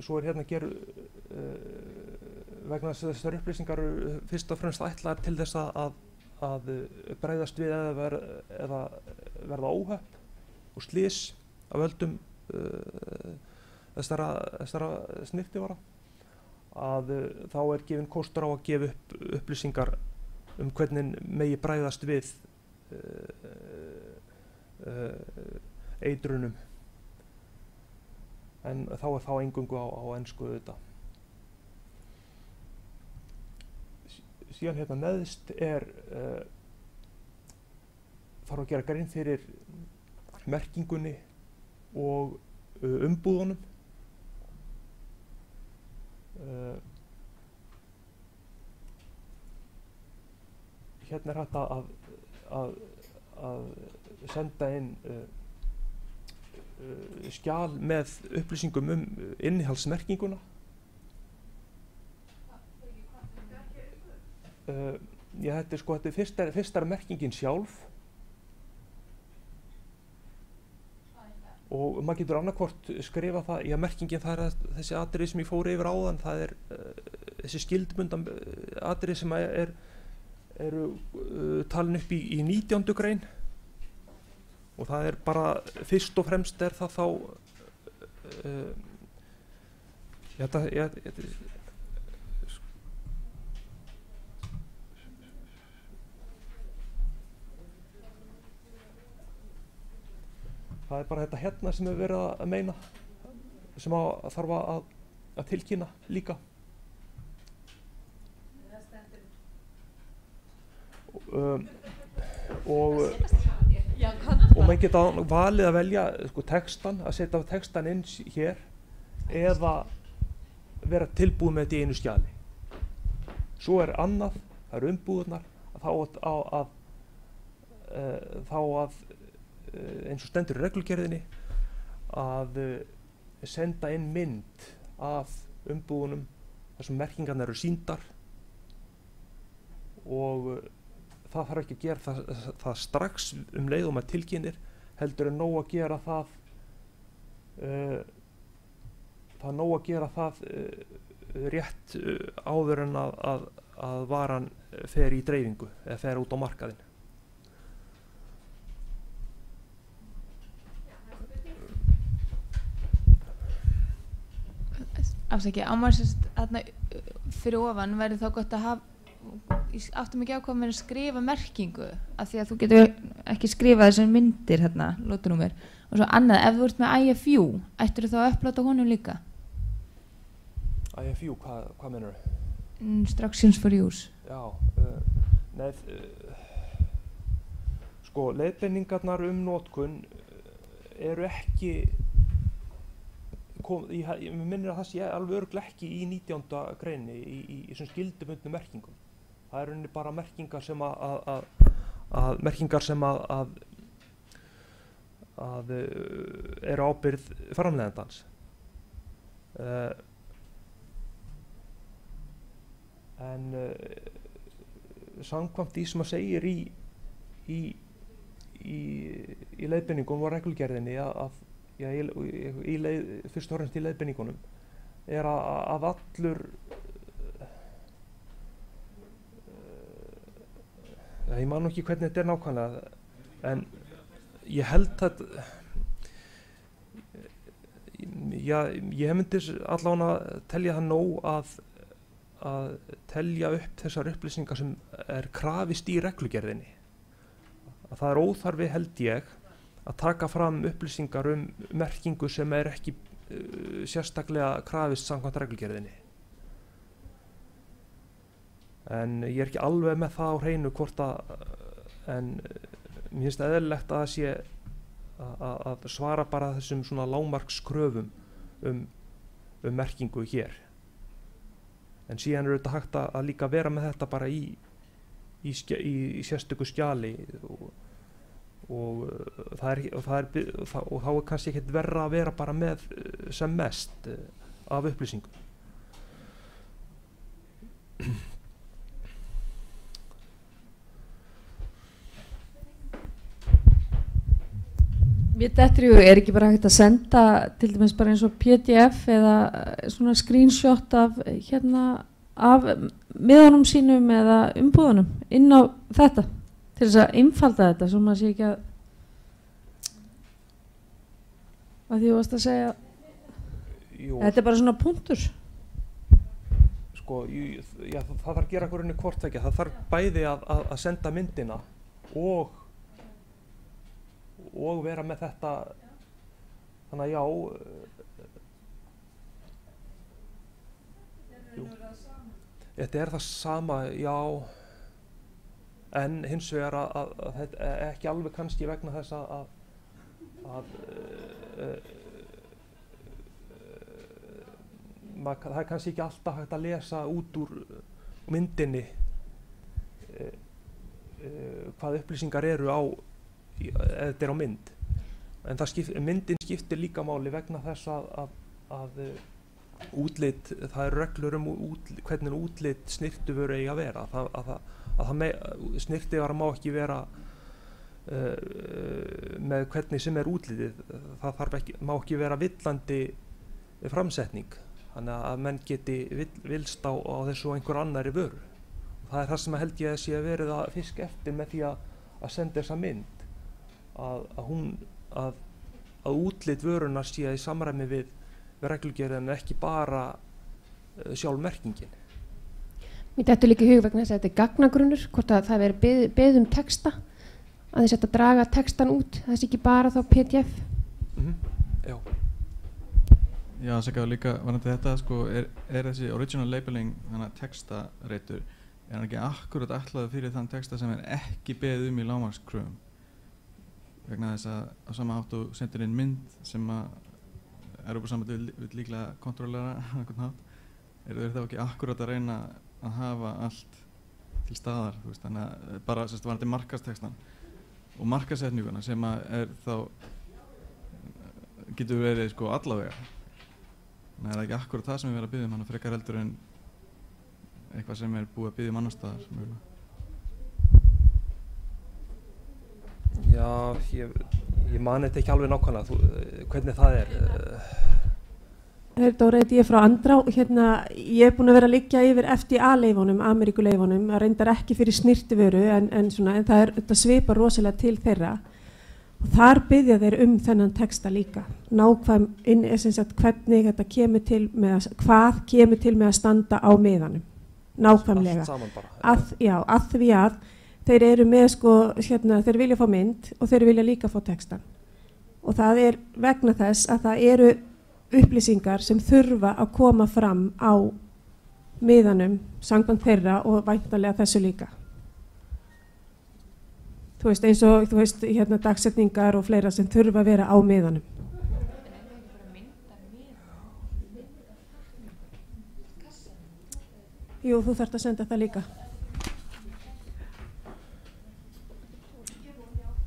Svo er hérna vegna þessar upplýsingar fyrst og fremst ætlaðar til þess að bregðast við eða verða óhöpp og slys af völdum þessara snyrtivara, að þá er gefinn kostur á að gefa upp upplýsingar hvernig megi bregðast við eitrunum. En þá er þá eingöngu á ensku auðvitað. Síðan hérna neðst þarf að gera grein fyrir merkingunni og umbúðunum. Hérna er hægt að senda inn skjal með upplýsingum innihaldsmerkinguna. Þetta er fyrsta merkingin sjálf og maður getur annarkvort skrifa það, merkingin það er þessi atriði sem ég fór yfir áðan, það er þessi skyldbundna atriði sem eru talin upp í 19. grein. Og það er bara, fyrst og fremst er það þá, það er bara þetta hérna sem er verið að meina, sem þarf að tilkynna líka. Og maður geta valið að velja textan, að setja textan inn hér eða vera tilbúið með þetta í einu skjali. Svo er annað, það eru umbúðurnar, þá að eins og stendur í reglugerðinni að senda inn mynd af umbúðunum þar sem merkingarnar eru sýndar og það þarf ekki að gera það strax leið og maður tilkynir, heldur en nóg að gera það er nóg að gera það rétt áður en að varan fer í dreifingu eða fer út á markaðinn. Afsakið, ámaður sérst fyrir ofan væri þá gott að ég átti mikið á hvað með að skrifa merkingu af því að þú getur ekki skrifað þessar myndir hérna, lótunúmer og svo annað, ef þú ert með IFU ættir þá að upplota honum líka? IFU, hvað meinarðu? Instructions for use. Já, sko leiðbeiningarnar notkun eru ekki ég minnir að það sé alveg örugglega ekki í 19. greini í þessum skyldubundnu merkingum. Það er rauninni bara merkingar sem að eru ábyrgð framleiðandans. En samkvæmt því sem að segir í leiðbeiningum og reglugerðinni fyrst og fremst í leiðbeiningunum er að allur ég man ekki hvernig þetta er nákvæmlega en ég held að ég myndi allavega telja það nóg að telja upp þessar upplýsingar sem er krafist í reglugerðinni. Að það er óþarfi held ég að taka fram upplýsingar merkingu sem er ekki sérstaklega krafist samkvæmt reglugerðinni. En ég er ekki alveg með það á hreinu hvort en mér finnst eðlilegt að það sé að svara bara þessum svona lágmarkskröfum merkingu hér. En síðan er þetta hægt að líka vera með þetta bara í sérstöku skjali og þá er kannski ekkert verra að vera bara með sem mest af upplýsingum. Mér dettur í hug, er ekki bara hægt að senda til dæmis bara eins og PDF eða svona screenshot af miðanum sínum eða umbúðunum inn á þetta til þess að einfalda þetta svo maður sé ekki að því þú varst að segja þetta er bara svona punktur. Sko, það þarf að gera hverjum hvort vekja, það þarf bæði að senda myndina og vera með þetta þannig að þetta er það sama, já en hins vegar að þetta ekki alveg kannski vegna þess að það er kannski ekki alltaf hægt að lesa út úr myndinni hvað upplýsingar eru á þetta er á mynd en myndin skiptir líka máli vegna þess að útlit, það eru reglur hvernig útlit snyrtivöru eigi að vera snyrtivara má ekki vera með hvernig sem er útlitið það má ekki vera villandi framsetning þannig að menn geti vilst á þessu og einhver annari vöru það er það sem held ég að sé að verið að fiska eftir með því að senda þessa mynd að útlit vörunar sé í samræmi við reglugerðin en ekki bara sjálf merkingin. Mér dettur líka í hug vegna þess að þetta er gagnagrunnur, hvort að það veri beðið um texta, að þess að draga textan út, það sé ekki bara þá PDF. Já. Já, það segja líka varandi þetta, sko, er þessi original labeling, þannig að textareitur, er hann ekki akkurat ætlaður fyrir þann texta sem er ekki beðið í lágmarkskröfum? Vegna þess að á sama hátt og sendir inn mynd sem að Evrópusambandið vill líklega kontrollera einhvern hátt, eru þeir þá ekki akkurat að reyna að hafa allt til staðar, þú veist, þannig að bara sérst varandi markaðstextan og markaðssetninguna sem að er þá getur verið sko allavega. Þannig að það er ekki akkurat það sem við verðum að biðja hann að frekar heldur en eitthvað sem er búið að biðja annar staðar mögulega. Já, ég man þetta ekki alveg nákvæmlega, hvernig það er. Dóra, þetta ég frá Andrá, ég er búin að vera að liggja yfir FDA-leifunum, Ameríkuleifunum, að reyndar ekki fyrir snyrtivöru en þetta svipar rosalega til þeirra og þar biðja þeir þennan texta líka, nákvæm hvernig þetta kemur til með hvað kemur til með að standa á miðanum. nákvæmlega. Allt saman bara. Að því að þeir eru með sko, þeir vilja fá mynd og þeir vilja líka fá textan. Og það er vegna þess að það eru upplýsingar sem þurfa að koma fram á miðanum, samkvæmt þeirra og væntanlega þessu líka. Þú veist, eins og dagsetningar og fleira sem þurfa að vera á miðanum. Jú, þú þarft að senda það líka.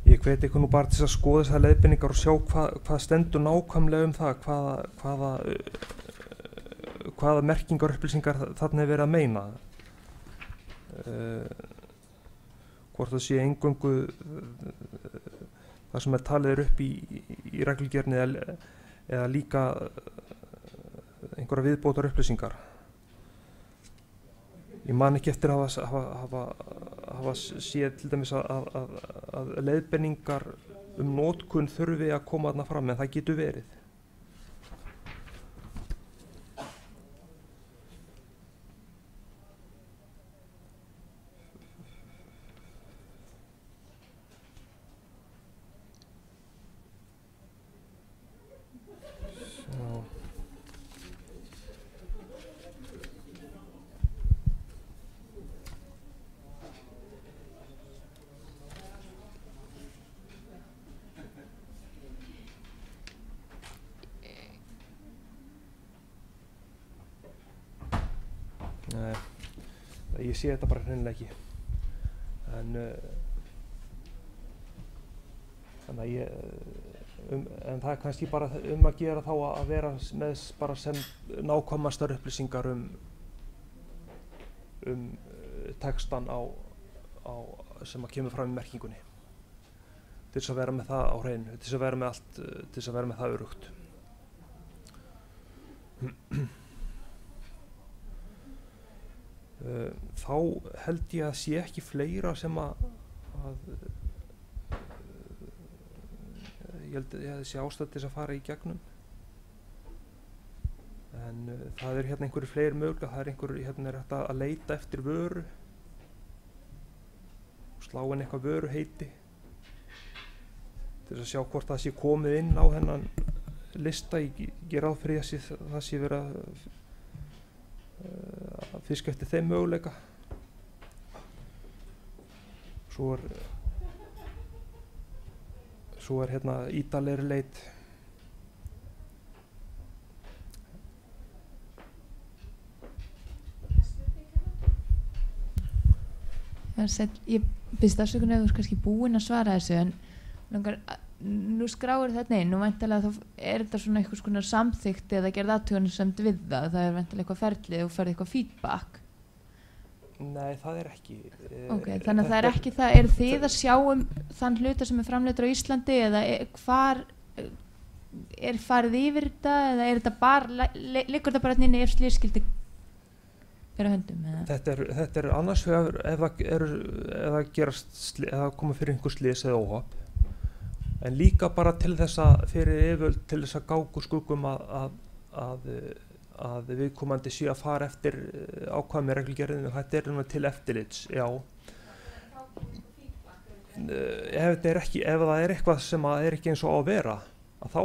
Ég hveti ykkur nú bara til að skoða þessar leiðbeiningar og sjá hvað stendur nákvæmlega það, hvaða merkingar og upplýsingar þarna er verið að meina. Hvort það sé eingöngu það sem talið upp í reglugerðinni eða líka einhverja viðbótar upplýsingar. Ég man ekki eftir að hafa séð til dæmis að leiðbeiningar notkun þurfi að koma þarna fram, en það getur verið. Ég sé þetta bara hreinlega ekki, en það er kannski bara að gera þá að vera með bara sem nákvæmastar upplýsingar textan sem að kemur fram í merkingunni, til þess að vera með það á hreinu, til þess að vera með allt, til þess að vera með það örugt. Þá held ég að sé ekki fleira sem ég held að sé ástæða til þess að fara í gegnum, en það er hérna einhverju fleiri mögulega. Það er hérna er hægt að leita eftir vöru, slá inn eitthvað vöruheiti til þess að sjá hvort það sé komið inn á þennan lista. Ég geri ráð fyrir að það sé verið að fiska eftir þeim möguleika. Svo er hérna ítarlegri leit. Ég byrst afsökunar ef þú kannski búinn að svara þessu, en langar, nú skráir þetta inn og væntanlega þá er þetta svona eitthvað svona samþykkt eða gerð athugasemd við það. Það er væntanlega eitthvað ferli og ferði eitthvað feedback. Nei, það er ekki. Ok, þannig að það er ekki það. Er þið að sjá þann hluta sem er framleiddur á Íslandi, eða hvar er farið yfir þetta, eða er þetta bara, liggur þetta bara inn í ef slys skildi vera höndum? Þetta er annars vegar ef það koma fyrir einhver slys eða óhapp, en líka bara til þess að fyrir yfirvöld til þess að gáku skuggum að viðkomandi sé að fara eftir ákvæði með reglugerðinu. Þetta er til eftirlits, já. Ef það er eitthvað sem er ekki eins og á að vera, að þá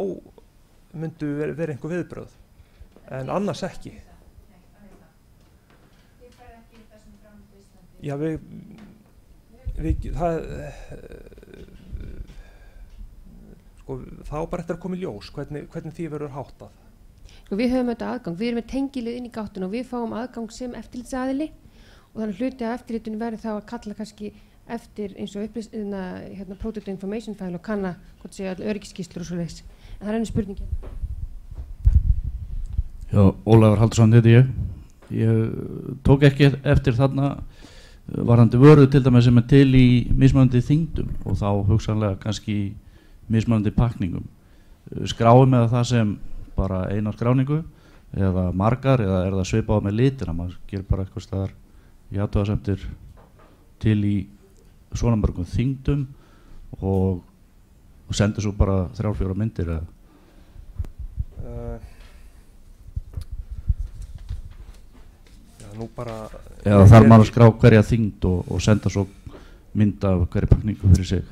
myndu vera einhver viðbrögð, en annars ekki. Já, þá bara eftir að koma í ljós hvernig því verður háttað. Við höfum þetta aðgang, við erum með tengilið inn í gáttuna og við fáum aðgang sem eftirlitsaðili, og þannig hluti af eftirlitinu verður þá að kalla kannski eftir eins og Product Information File og kanna hvort sé all öryggisskýrslur og svoleiðis. En það er einu spurningi. Já, Ólafur Haldursson heiti ég. Ég tók ekki eftir þarna varðandi vöru til dæmis sem er til í mismunandi þyngdum og þá hugsanlega kannski mismunandi pakningum. Skráum eða það sem bara eina skráningu eða margar, eða er það svipað með litina, maður gerir bara eitthvað staðar í athugasemdir til í svona mörgum þyngdum og sendur svo bara 3-4 myndir eða? nú bara eða þarf maður að skrá hverja þyngd og senda svo mynd af hverja pakningu fyrir sig?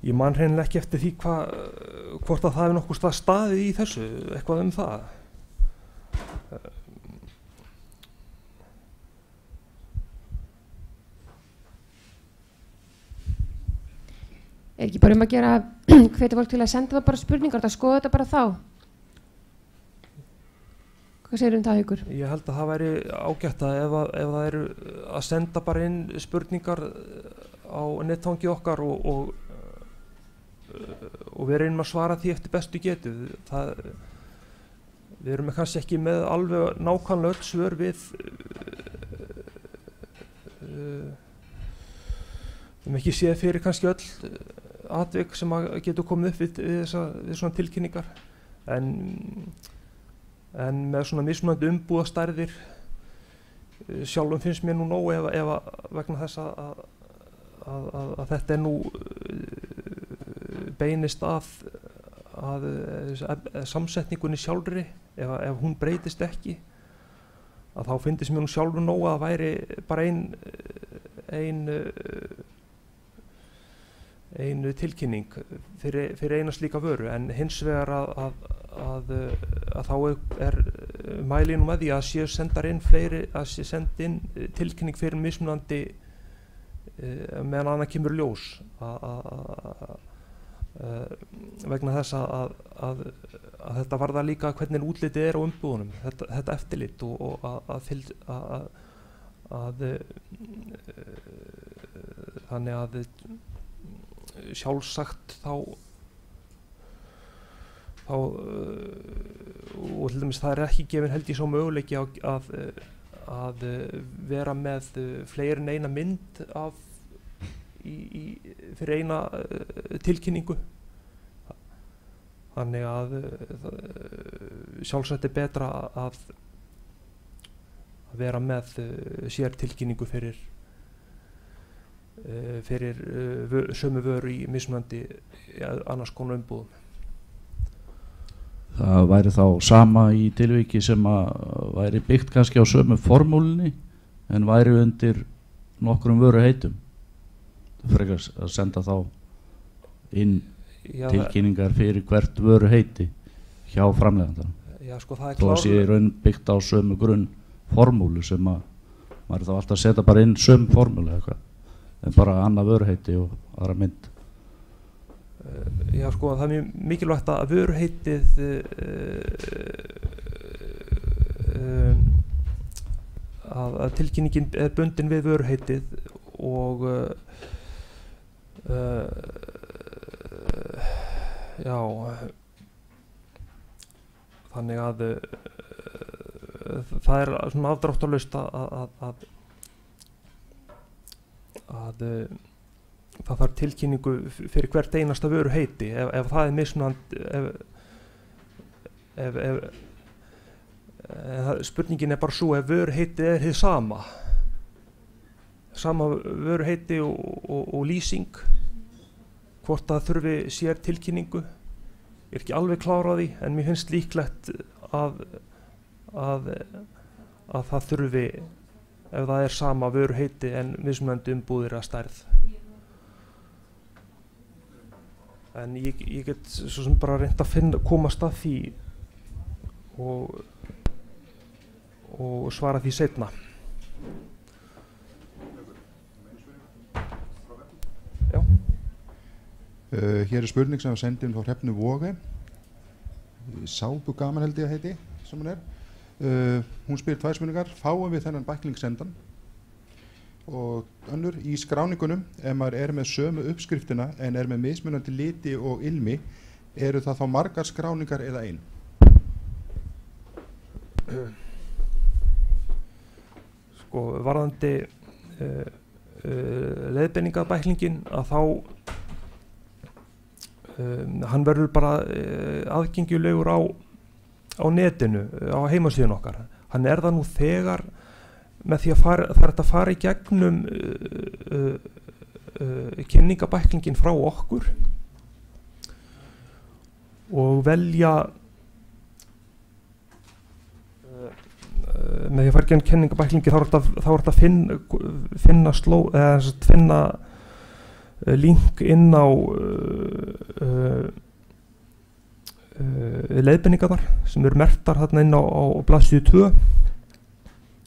Ég man hreinlega ekki eftir því hvort að það hefur nokkuð staðið í þessu, eitthvað það. Ekki bara að gera hvetja fólk til að senda það bara spurningar, það skoða þetta bara þá? Hvað segir það, Haukur? Ég held að það væri ágætt að ef það eru að senda bara inn spurningar á netfangi okkar og við reynum að svara því eftir bestu getu. Við erum kannski ekki með alveg nákvæmlega öll svör við við ekki séð fyrir kannski öll atvik sem getur komið upp við svona tilkynningar, en með svona mismunandi umbúðastærðir sjálfum finnst mér nú nóg ef vegna þess að þetta nú beinist að samsetningunni sjálfri, ef hún breytist ekki, að þá finnst mér nú sjálfur nóg að það væri bara ein tilkynning fyrir eina slíka vöru, en hins vegar að þá mæli nú með því að séu sendar inn fleiri, að sé send inn tilkynning fyrir mismunandi meðan annað kemur ljós vegna þess að þetta varðar líka hvernig útlitið á umbúðunum, þetta eftirlit og þannig að sjálfsagt þá og til dæmis það ekki gefin held ég svo möguleiki að vera með fleiri en eina mynd fyrir eina tilkynningu, þannig að sjálfsagt betra að vera með sér tilkynningu fyrir sömu vöru í mismunandi annars konar umbúðum. Það væri þá sama í tilviki sem að væri byggt kannski á sömu formúlunni en væri undir nokkrum vöruheitum. Það frekar að senda þá inn tilkynningar fyrir hvert vöruheiti hjá framleiðandanum. Sko, þó að sé í raun byggt á sömu grunn formúlu sem að maður þá alltaf setja bara inn sömu formúlu eða eitthvað, en bara annað vöruheiti og aðra mynd. Já, sko, það er mjög mikilvægt að vöruheitið að tilkynningin bundin við vöruheitið og já, þannig að það er svona afdráttarlaust að það þarf tilkynningu fyrir hvert einasta vöruheiti ef það er mismunandi, spurningin er bara svo ef vöruheitið er hið sama vöruheiti og lýsing, hvort það þurfi sér tilkynningu, ég ekki alveg klár á því, en mér finnst líklegt að það þurfi ef það er sama vöruheiti en mismunandi umbúðir að stærð. En ég get svo sem bara reynt að komast að því og svara því seinna. Já. Hér er spurning sem við sendum frá Hrefnu Voge, Sápu gaman held ég að heiti sem hún er. Hún spyr tvær spurningar: fáum við þennan bækling sendan? Og önnur, í skráningunum, ef maður er með sömu uppskriftina en er með mismunandi liti og ilmi, eru það þá margar skráningar eða ein? Sko, varðandi leiðbeiningabæklingin, að þá hann verður bara aðgengilegur á netinu, á heimasíðun okkar. Hann er það nú þegar með því að það er að fara í gegnum kynningabæklingin frá okkur og velja með því að fara genn kenningabæklingi þá er þetta að finna link inn á leiðbeiningarnar sem eru merktar þarna inn á blaðsíðu 2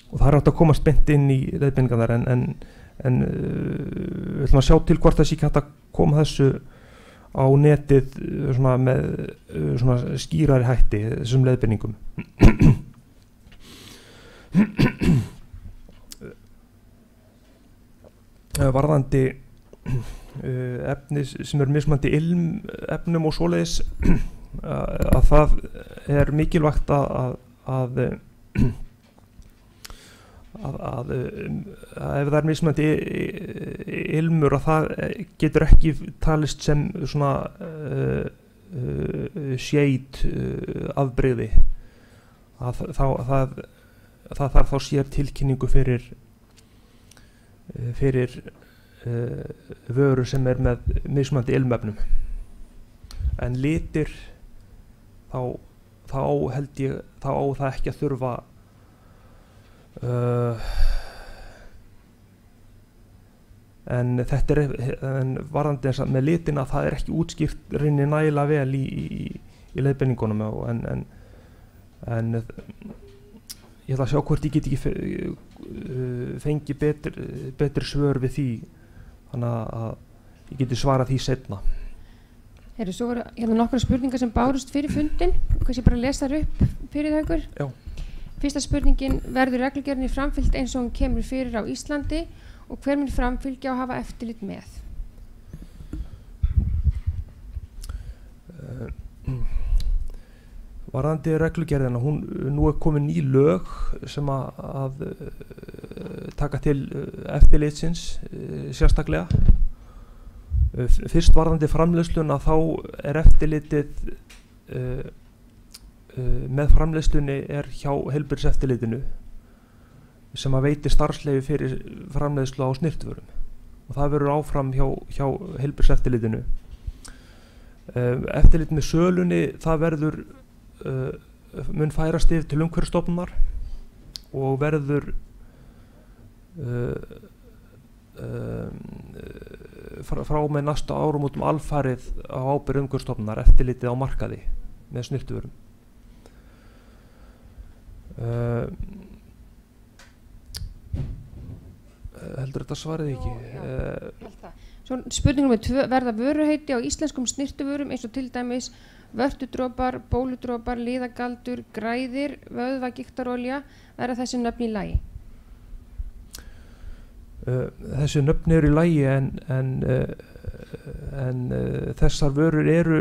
og það er hægt að komast beint inn í leiðbeiningarnar en við ætlum að sjá til hvort þessi ekki hægt að koma þessu á netið svona með svona skýrari hætti þessum leiðbeiningum. Varðandi efni sem eru mismunandi ilmefnum og svoleiðis að það er mikilvægt að ef það er mismunandi ilmur að það getur ekki talist sem svona shade afbrigði að það þarf þá sér tilkynningu fyrir vöru sem er með mismunandi ilmefnum en litir þá held ég þá á það ekki að þurfa en þetta er varðandi þess að með litina það er ekki útskýrt rinni nægilega vel í leiðbeiningunum en ég ætla að sjá hvort ég get ekki fengi betri svör við því þannig að ég geti svarað því seinna. Svo voru hérna nokkra spurningar sem bárust fyrir fundin kannski bara lesa þær upp fyrir þau. Já. Fyrsta spurningin, verður reglugerðinni framfylgt eins og hún kemur fyrir á Íslandi og hver mun framfylgja og hafa eftirlit með? Varðandi reglugerðina, nú er komin ný lög sem að taka til eftirlitsins sérstaklega. Fyrst varðandi framleiðsluna þá er eftirlitið með framleiðslunni er hjá heilbrigðiseftirlitinu sem að veiti starfsleyfi fyrir framleiðslu á snyrtivörum og það verður áfram hjá heilbrigðiseftirlitinu. Eftirlit með sölunni það verður mun færast yfir til Umhverfisstofnunar og verður frá með næsta áramótum alfarið á ábyrgð Umhverfisstofnunar eftirlitið á markaði með snyrtivörum. Heldur þetta svarið ekki? Svo spurningum með 2 verða vöruheiti á íslenskum snyrtivörum eins og til dæmis vörtudropar, bóludropar, liðagaldur, græðir, vöðvagigtarolja verða þessi nöfn í lagi? Þessi nöfn eru í lagi en þessar vörur eru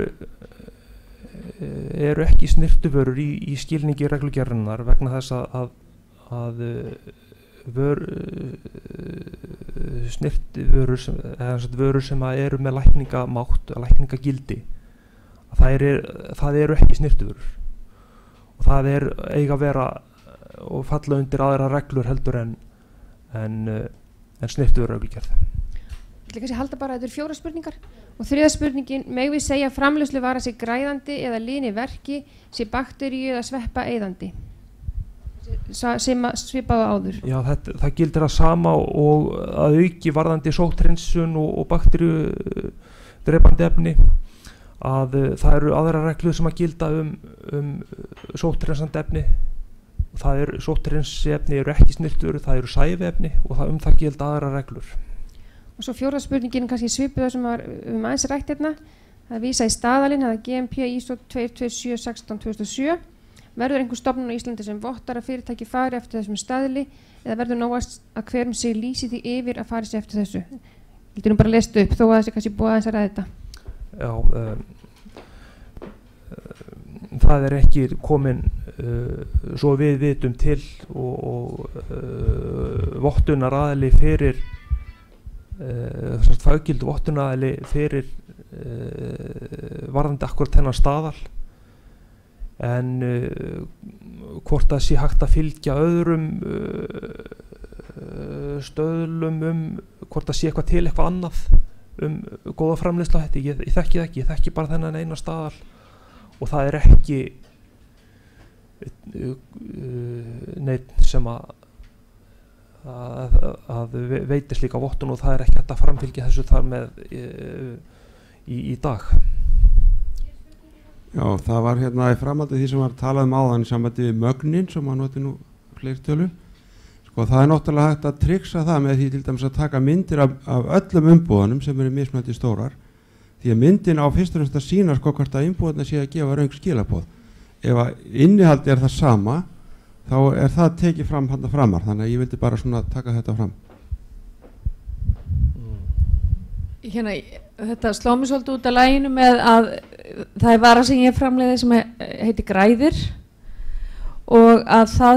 ekki snyrtivörur í skilningi reglugerðarinnar vegna þess að snyrtivörur vörur sem eru með lækningamátt, lækningagildi það eru ekki snyrtivörur og það eiga að vera og falla undir aðra reglur heldur en snyrtivörureglugerð. Ég ætla kannski að halda bara að þetta eru 4 spurningar og 3. spurningin, megum við segja að framleiðslu vara sé græðandi eða lini verki sé bakteríu eða sveppa eyðandi sem svipaðu áður? Já, það gildir það sama og að auki varðandi sótthreinsun og bakteríu drepandi efni að það eru aðra reglur sem að gilda sótthreinsandi efni. Sótthreinsi efni eru ekki snyrtivörur, það eru sæviefni og það gilda aðra reglur. Og svo 4. spurningin kannski svipuð það sem var aðeins rætt hérna. Það vísa í staðalinn, það er GMP ISO 22716/2007. Verður einhver stofnun á Íslandi sem vottar að fyrirtæki fari eftir þessum staðli eða verður nógast að hverjum sig lýsi því yfir að fari sig eftir þessu? Ég vildi nú bara lesta upp þó að þessi kannski búið aðeins að ræða þetta. Já, það er ekki komin svo við vitum til og vottunaraðili fyrir faggildu vottunaraðili fyrir varðandi akkurat þennan staðal en hvort það sé hægt að fylgja öðrum stöðlum hvort það sé eitthvað til eitthvað annað góða framleiðslu á þetta, ég þekki það ekki, ég þekki bara þennan eina staðal og það er ekki neitt sem að veitir slíka vottun og það er ekki hægt að framfylgja þessu þar með í dag. Já, það var hérna í framhaldi því sem var talað áðan í sambandi við mögnin sem að noti nú fleirtölu. Sko það er náttúrulega hægt að tryggsa það með því til dæmis að taka myndir af öllum umbúðunum sem eru mismunandi stórar, því að myndin á fyrst og fremst að sýna sko hvort að umbúðuna sé að gefa röng skilaboð. Ef að innihaldi er það sama þá er það tekið fram handa framar, þannig að ég vildi bara svona taka þetta fram. Hérna, þetta sló mig svolítið út af laginu með að það er vara sem ég framleiði sem heitir Græðir og að það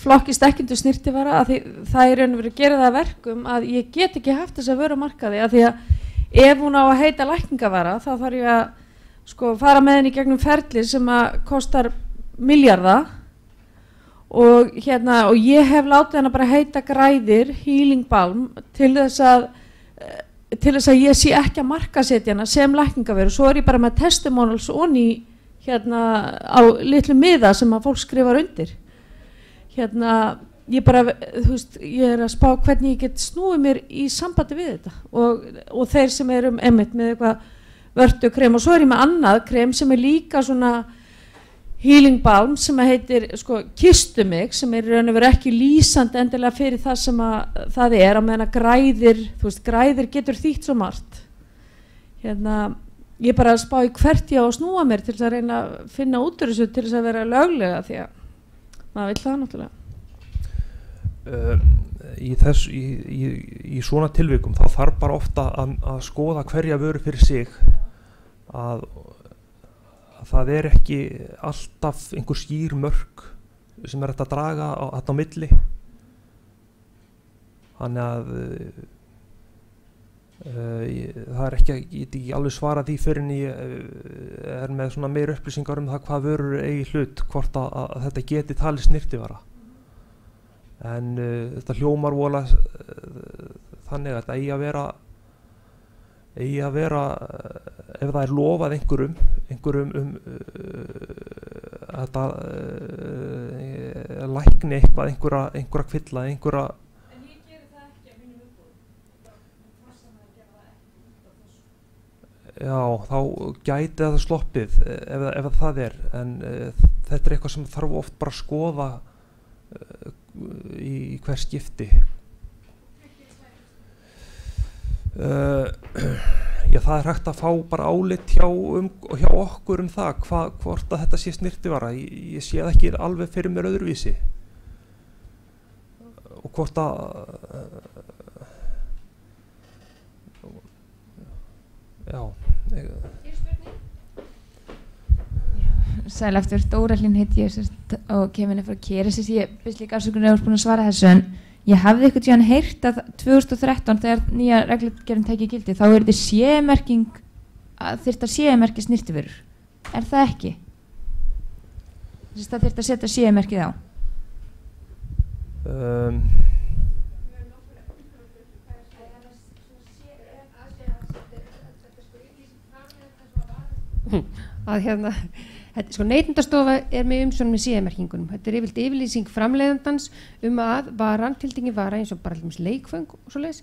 flokkist ekki undir snyrtivara, að það er raun og verið að gera það verkum að ég get ekki haft þess að vöru á markaði, að því að ef hún á að heita lækningavara þá þarf ég að sko fara með henni í gegnum ferli sem að kostar milljarða og hérna, og ég hef látið henni bara heita Græðir Healing Balm til þess að ég sé ekki að markasetja hana sem lækningaveru. Svo er ég bara með testimonials onni hérna á litlu miða sem að fólk skrifar undir. Hérna, ég bara, þú veist, ég er að spá hvernig ég get snúið mér í sambandi við þetta og þeir sem eru einmitt með eitthvað vörtukrem, og svo er ég með annað krem sem er líka svona healing balm sem heitir sko Kistu mig, sem er raun og veru ekki lýsandi endilega fyrir það sem að það er, að meðan að Græðir, þú veist, Græðir getur þýtt svo margt. Hérna, ég bara að spá í hvert ég á að snúa mér til þess að reyna að finna út úr þessu til þess að vera löglega, því að maður vill það náttúrulega. Í svona tilvikum þá þarf bara ofta að skoða hverja vöru fyrir sig, að það er ekki alltaf einhver skýr mörk sem er hægt að draga þarna á milli, þannig að það er ekki, ég get ekki alveg svarað því fyrir en ég er með svona meir upplýsingar það hvað vörur eigi hlut, hvort að þetta geti talið snyrtivara, en þetta hljómar vola þannig að þetta eigi að vera ef það er lofað einhverjum að lækni eitthvað, einhverja kvilla, einhverja. En ég geri það ekki að mínum umbúðum. Já, þá gæti það sloppið ef það er, en þetta er eitthvað sem þarf oft bara að skoða í hver skipti. Já, það er hægt að fá bara álit hjá okkur það hvort að þetta sé snyrtivara. Ég sé það ekki alveg fyrir mér öðruvísi og hvort að já. Sæl aftur, Dóra Hlín heiti ég og kemur frá Keresis. Ég byrst líka afsökunar að ég var búin að svara þessu, en ég hafði einhvern tíðan heyrt að 2013 þegar nýja reglugerðin tekið gildi þá er þetta CE-merking að þyrfti að CE-merki snyrtivörur. Er það ekki? Þess að það þyrfti að setja CE-merkið á? Að hérna, sko Neytendastofa er með umsjón með CE-merkingunum. Þetta er yfirlýsing framleiðandans að varan, tiltekið vara eins og bara leikföng og svoleiðis,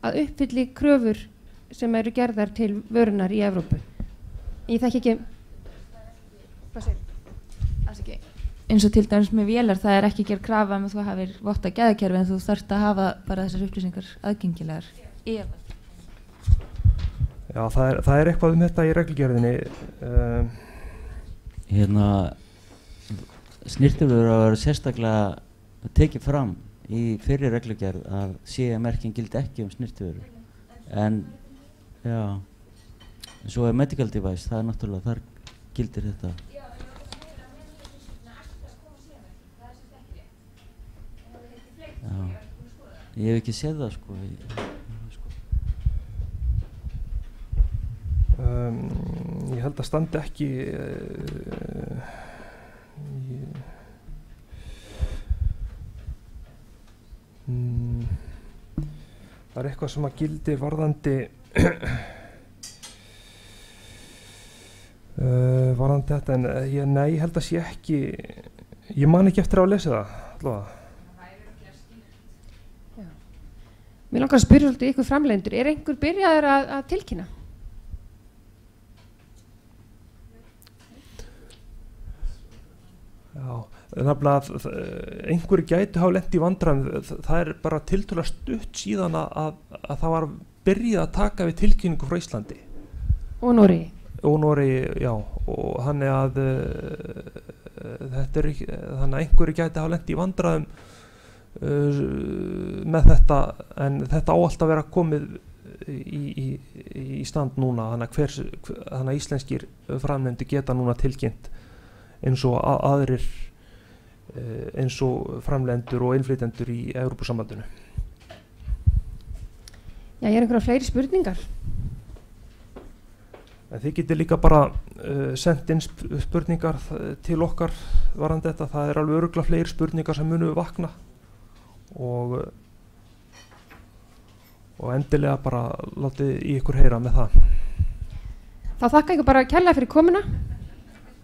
að uppfylli kröfur sem eru gerðar til vörunar í Evrópu. Ég þekki ekki, hvað segir? Ekki. Eins og til dæmis með vélar, það er ekki gerð krafa að þú hafir votta gæðakerfi, en þú þarft að hafa bara þessar upplýsingar aðgengilegar. Já, það er eitthvað þetta í reglugerðinni. Hérna, snyrtivörur að vera sérstaklega tekið fram í fyrri reglugerð að CE-merking gildi ekki snyrtivörur, en já, en svo er medical device, það er náttúrulega, þar gildir þetta. Já, ég hef ekki séð það sko. Ég held að standi ekki það er eitthvað sem að gildi varðandi varðandi þetta, en ég held að sé ekki Ég man ekki eftir að lesa það allavega. Mér langar að spyrja svolítið ykkur framleiðendur, er einhver byrjaður að tilkynna? Já, nefnilega einhverju gæti hafa lent í vandræðum, það er bara tiltölulega stutt síðan að það var byrjað að taka við tilkynningu frá Íslandi. Og Noregi. Og Noregi, já, og þannig að þannig að einhverju gæti hafa lent í vandræðum með þetta, en þetta á alltaf að vera komið í stand núna, þannig að íslenskir framleiðendur geta núna tilkynnt eins og aðrir eins og framleiðendur og innflytjendur í Evrópusambandinu. Já, ég einhverja fleiri spurningar. En þið getið líka bara sendt inn spurningar til okkar varðandi þetta, það er alveg örugglega fleiri spurningar sem munu vakna og endilega bara látið í ykkur heyra með það. Þá þakka ykkur bara kærlega fyrir komuna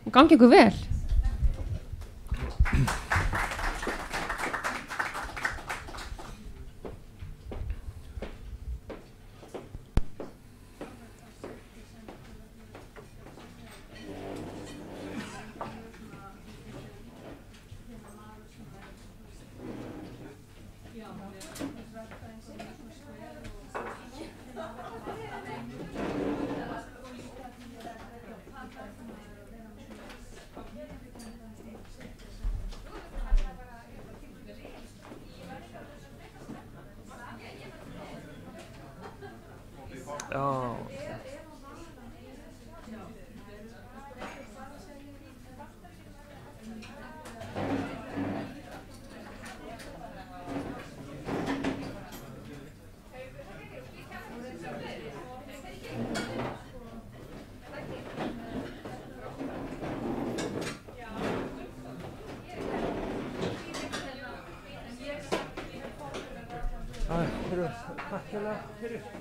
og gangi ykkur vel. Takk fyrir.